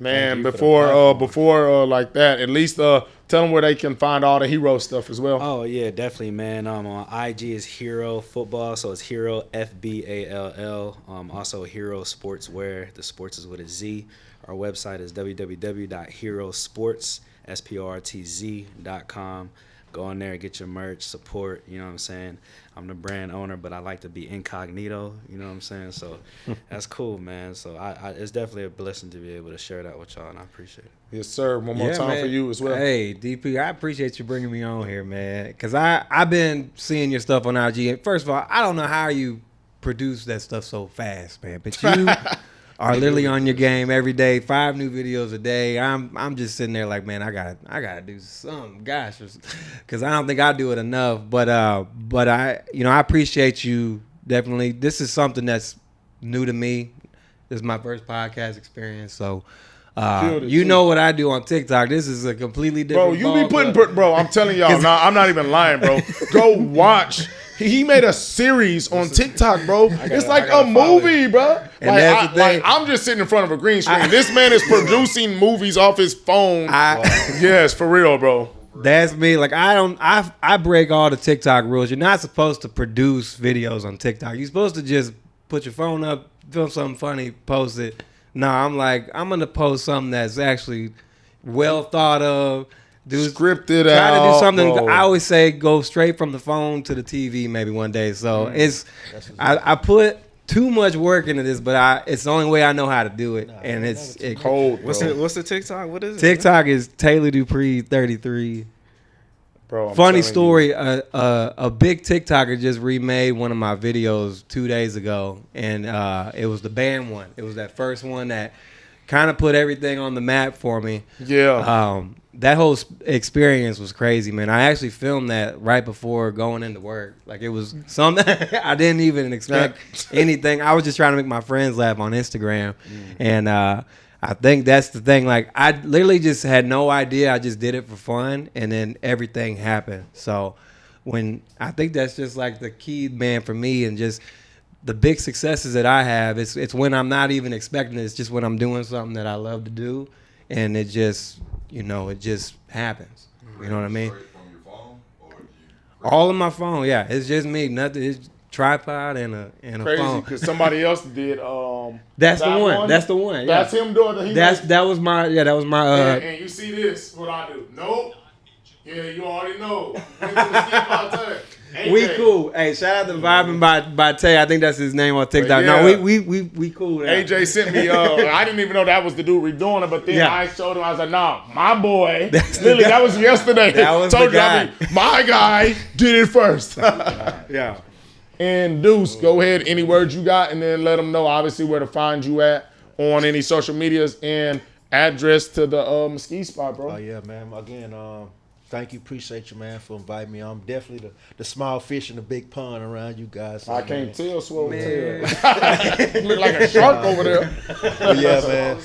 Speaker 1: man, before like that, at least tell them where they can find all the Hero stuff as well.
Speaker 3: Oh yeah, definitely, man. On IG is Hero Football, so it's Hero FBALL. Also Hero Sportswear. The sports is with a Z. Our website is www.herosportz.com. Go on there, get your merch, support, you know what I'm saying? I'm the brand owner, but I like to be incognito, you know what I'm saying? So that's cool, man. So it's definitely a blessing to be able to share that with y'all, and I appreciate it.
Speaker 1: Yes, sir. One more time, man, for you as well.
Speaker 2: Hey, DP, I appreciate you bringing me on here, man, because I've been seeing your stuff on IG. And first of all, I don't know how you produce that stuff so fast, man, but you are literally on your game every day, 5 new videos a day. I'm just sitting there like, man, I gotta do something, gosh, because I don't think I do it enough. But I I appreciate you definitely. This is something that's new to me. This is my first podcast experience, so you know what I do on TikTok. This is a completely different.
Speaker 1: Bro, you be putting, bro. I'm telling y'all, nah, I'm not even lying, bro. Go watch. He made a series on TikTok, bro. It's like a movie, bro. I'm just sitting in front of a green screen. This man is producing movies off his phone. Yes, for real, bro.
Speaker 2: That's me. Like, I break all the TikTok rules. You're not supposed to produce videos on TikTok. You're supposed to just put your phone up, film something funny, post it. No, I'm going to post something that's actually well thought of.
Speaker 1: Scripted
Speaker 2: try
Speaker 1: out.
Speaker 2: Try to do something.
Speaker 1: Bro.
Speaker 2: I always say go straight from the phone to the TV maybe one day. So I put too much work into this, but it's the only way I know how to do it. And it's
Speaker 1: cold.
Speaker 3: What's the TikTok? What is it?
Speaker 2: TikTok is Taylor Dupree 33.
Speaker 1: Bro,
Speaker 2: funny story. A big TikToker just remade one of my videos 2 days ago, and it was the band one. It was that first one that kind of put everything on the map for me.
Speaker 1: Yeah.
Speaker 2: That whole experience was crazy, man. I actually filmed that right before going into work. Like, it was something I didn't even expect anything. I was just trying to make my friends laugh on Instagram. And I think that's the thing. Like, I literally just had no idea. I just did it for fun, and then everything happened. So I think that's just like the key, man, for me, and just the big successes that I have. It's when I'm not even expecting it. It's just when I'm doing something that I love to do, and it just it just happens. You know what I mean?
Speaker 5: Straight from your phone, or
Speaker 2: all on my phone. Yeah, it's just me. Nothing. It's tripod and a
Speaker 1: crazy,
Speaker 2: phone.
Speaker 1: because somebody else did.
Speaker 2: That's the one. That's the one. Yeah.
Speaker 1: That's him doing.
Speaker 2: That was my. Yeah, that was my.
Speaker 1: And you see this? What I do? Nope. Yeah, you already know.
Speaker 2: We cool. Hey, shout out to Vibing by Tay. I think that's his name on TikTok.
Speaker 1: Yeah.
Speaker 2: No, we cool. Now.
Speaker 1: AJ sent me. I didn't even know that was the dude redoing it, but then I showed him. I was like, "Nah, my boy." Literally, that was yesterday.
Speaker 2: That was
Speaker 1: Told
Speaker 2: the guy.
Speaker 1: My guy did it first.
Speaker 2: Yeah.
Speaker 1: And Deuce, go ahead. Any words you got, and then let them know obviously where to find you at on any social medias and address to the ski spot, bro.
Speaker 4: Oh yeah, man. Again, thank you, appreciate you, man, for inviting me. I'm definitely the small fish in the big pond around you guys. So,
Speaker 1: I can't tell, swole tail. Look like a shark over there.
Speaker 4: But yeah, man.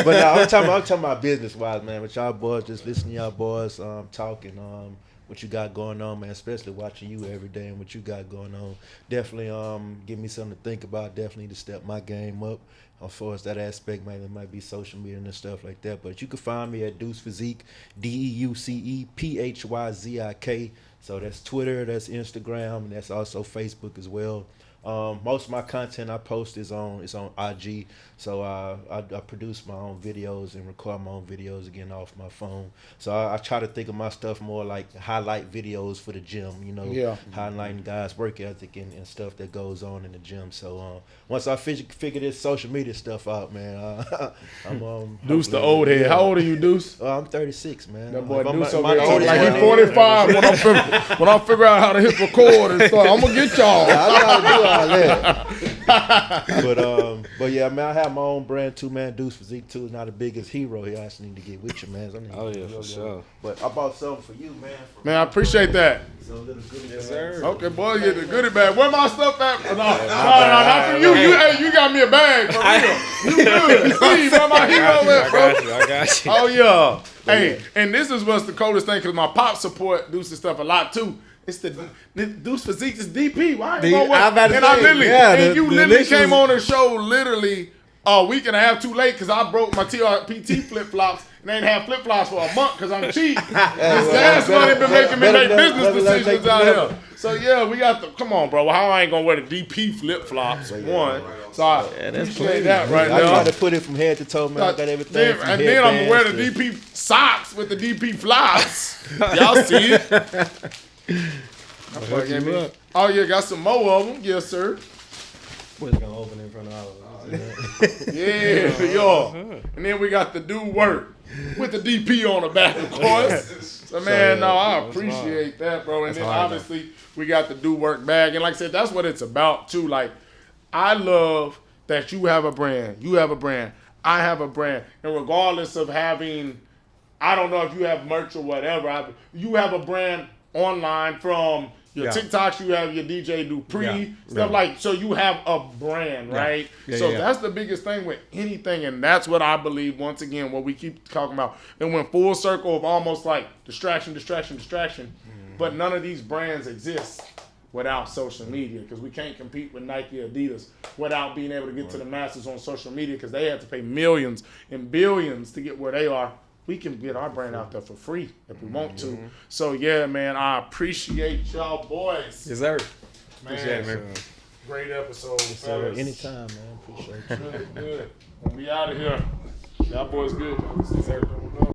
Speaker 4: But no, I'm talking about business wise, man. With y'all boys, just listening to y'all boys talking. what you got going on, man. Especially watching you every day and what you got going on. Definitely give me something to think about. Definitely to step my game up. As far as that aspect, man, it might be social media and stuff like that. But you can find me at Deuce Physique, DeucePhyzik. So that's Twitter, that's Instagram, and that's also Facebook as well. Most of my content I post is on IG. So I produce my own videos and record my own videos again off my phone. So I try to think of my stuff more like highlight videos for the gym, highlighting guys' work ethic and stuff that goes on in the gym. So once I figure this social media stuff out, man, I'm
Speaker 1: Deuce the old head. How old are you, Deuce?
Speaker 4: I'm 36, man.
Speaker 1: That boy
Speaker 4: If I'm-
Speaker 1: Deuce
Speaker 4: am
Speaker 1: over
Speaker 4: I
Speaker 1: there
Speaker 4: the
Speaker 1: talking
Speaker 4: oldest
Speaker 1: like
Speaker 4: one
Speaker 1: he's
Speaker 4: in here?
Speaker 1: 45 when I figure out how to hit record and stuff. I'm gonna get y'all.
Speaker 4: I know how to do all that. But yeah, man, I have my own brand too, man. Deuce Physique too is not the biggest hero here. I just need to get with you, man. So I need to
Speaker 3: Oh
Speaker 4: get
Speaker 3: yeah,
Speaker 4: with
Speaker 3: for
Speaker 4: you.
Speaker 3: sure.
Speaker 4: But I bought something for you, man.
Speaker 1: Man, I appreciate that.
Speaker 4: So a little goodie bag.
Speaker 3: sir.
Speaker 1: Okay, boy, get the goodie bag. Where my stuff at? No, not for you. You got me a bag for real. You good. Steve, where my hero at, bro?
Speaker 3: I got you.
Speaker 1: Oh, yeah. Hey, and this is what's the coolest thing, because my pop support Deuce's stuff a lot, too. It's the Deuce Physique is DP. Why?
Speaker 2: I'm about to
Speaker 1: and I
Speaker 2: say,
Speaker 1: literally,
Speaker 2: yeah,
Speaker 1: and you
Speaker 2: the
Speaker 1: literally
Speaker 2: initials-
Speaker 1: came on the show literally a week and a half too late because I broke my TRPT flip-flops and they ain't have flip-flops for a month because I'm cheap. This gas money been making me make business decisions out here. So, yeah, we got the, come on, bro. How I ain't going to wear the DP flip-flops, one. So, I appreciate that right
Speaker 4: I try
Speaker 1: now.
Speaker 4: to put it from head to toe, man. I got everything.
Speaker 1: And then I'm going to wear the DP socks with the DP flops. Y'all see it? Oh, yeah, got some more of them. Yes, sir.
Speaker 5: We're gonna open in front of all of us.
Speaker 1: Yeah, y'all. And then we got the do work with the DP on the back, of course. So, man, no, I appreciate that, bro. And then obviously we got the do work bag. And like I said, that's what it's about, too. Like, I love that you have a brand. You have a brand. I have a brand. And regardless of having, I don't know if you have merch or whatever, you have a brand online from your TikToks, you have your DJ Dupree, stuff like, so you have a brand, right? So that's the biggest thing with anything, and that's what I believe, once again, what we keep talking about. And went full circle of almost like distraction, but none of these brands exist without social media, because we can't compete with Nike or Adidas without being able to get to the masses on social media, because they have to pay millions and billions to get where they are. We can get our brand out there for free if we want to. So, yeah, man, I appreciate y'all boys.
Speaker 2: Yes, sir.
Speaker 1: Man,
Speaker 2: Appreciate it, man.
Speaker 1: Great episode,
Speaker 4: So
Speaker 1: fellas.
Speaker 4: anytime, man. Appreciate you.
Speaker 1: Good. We out of here. Y'all boys good. Yes, sir.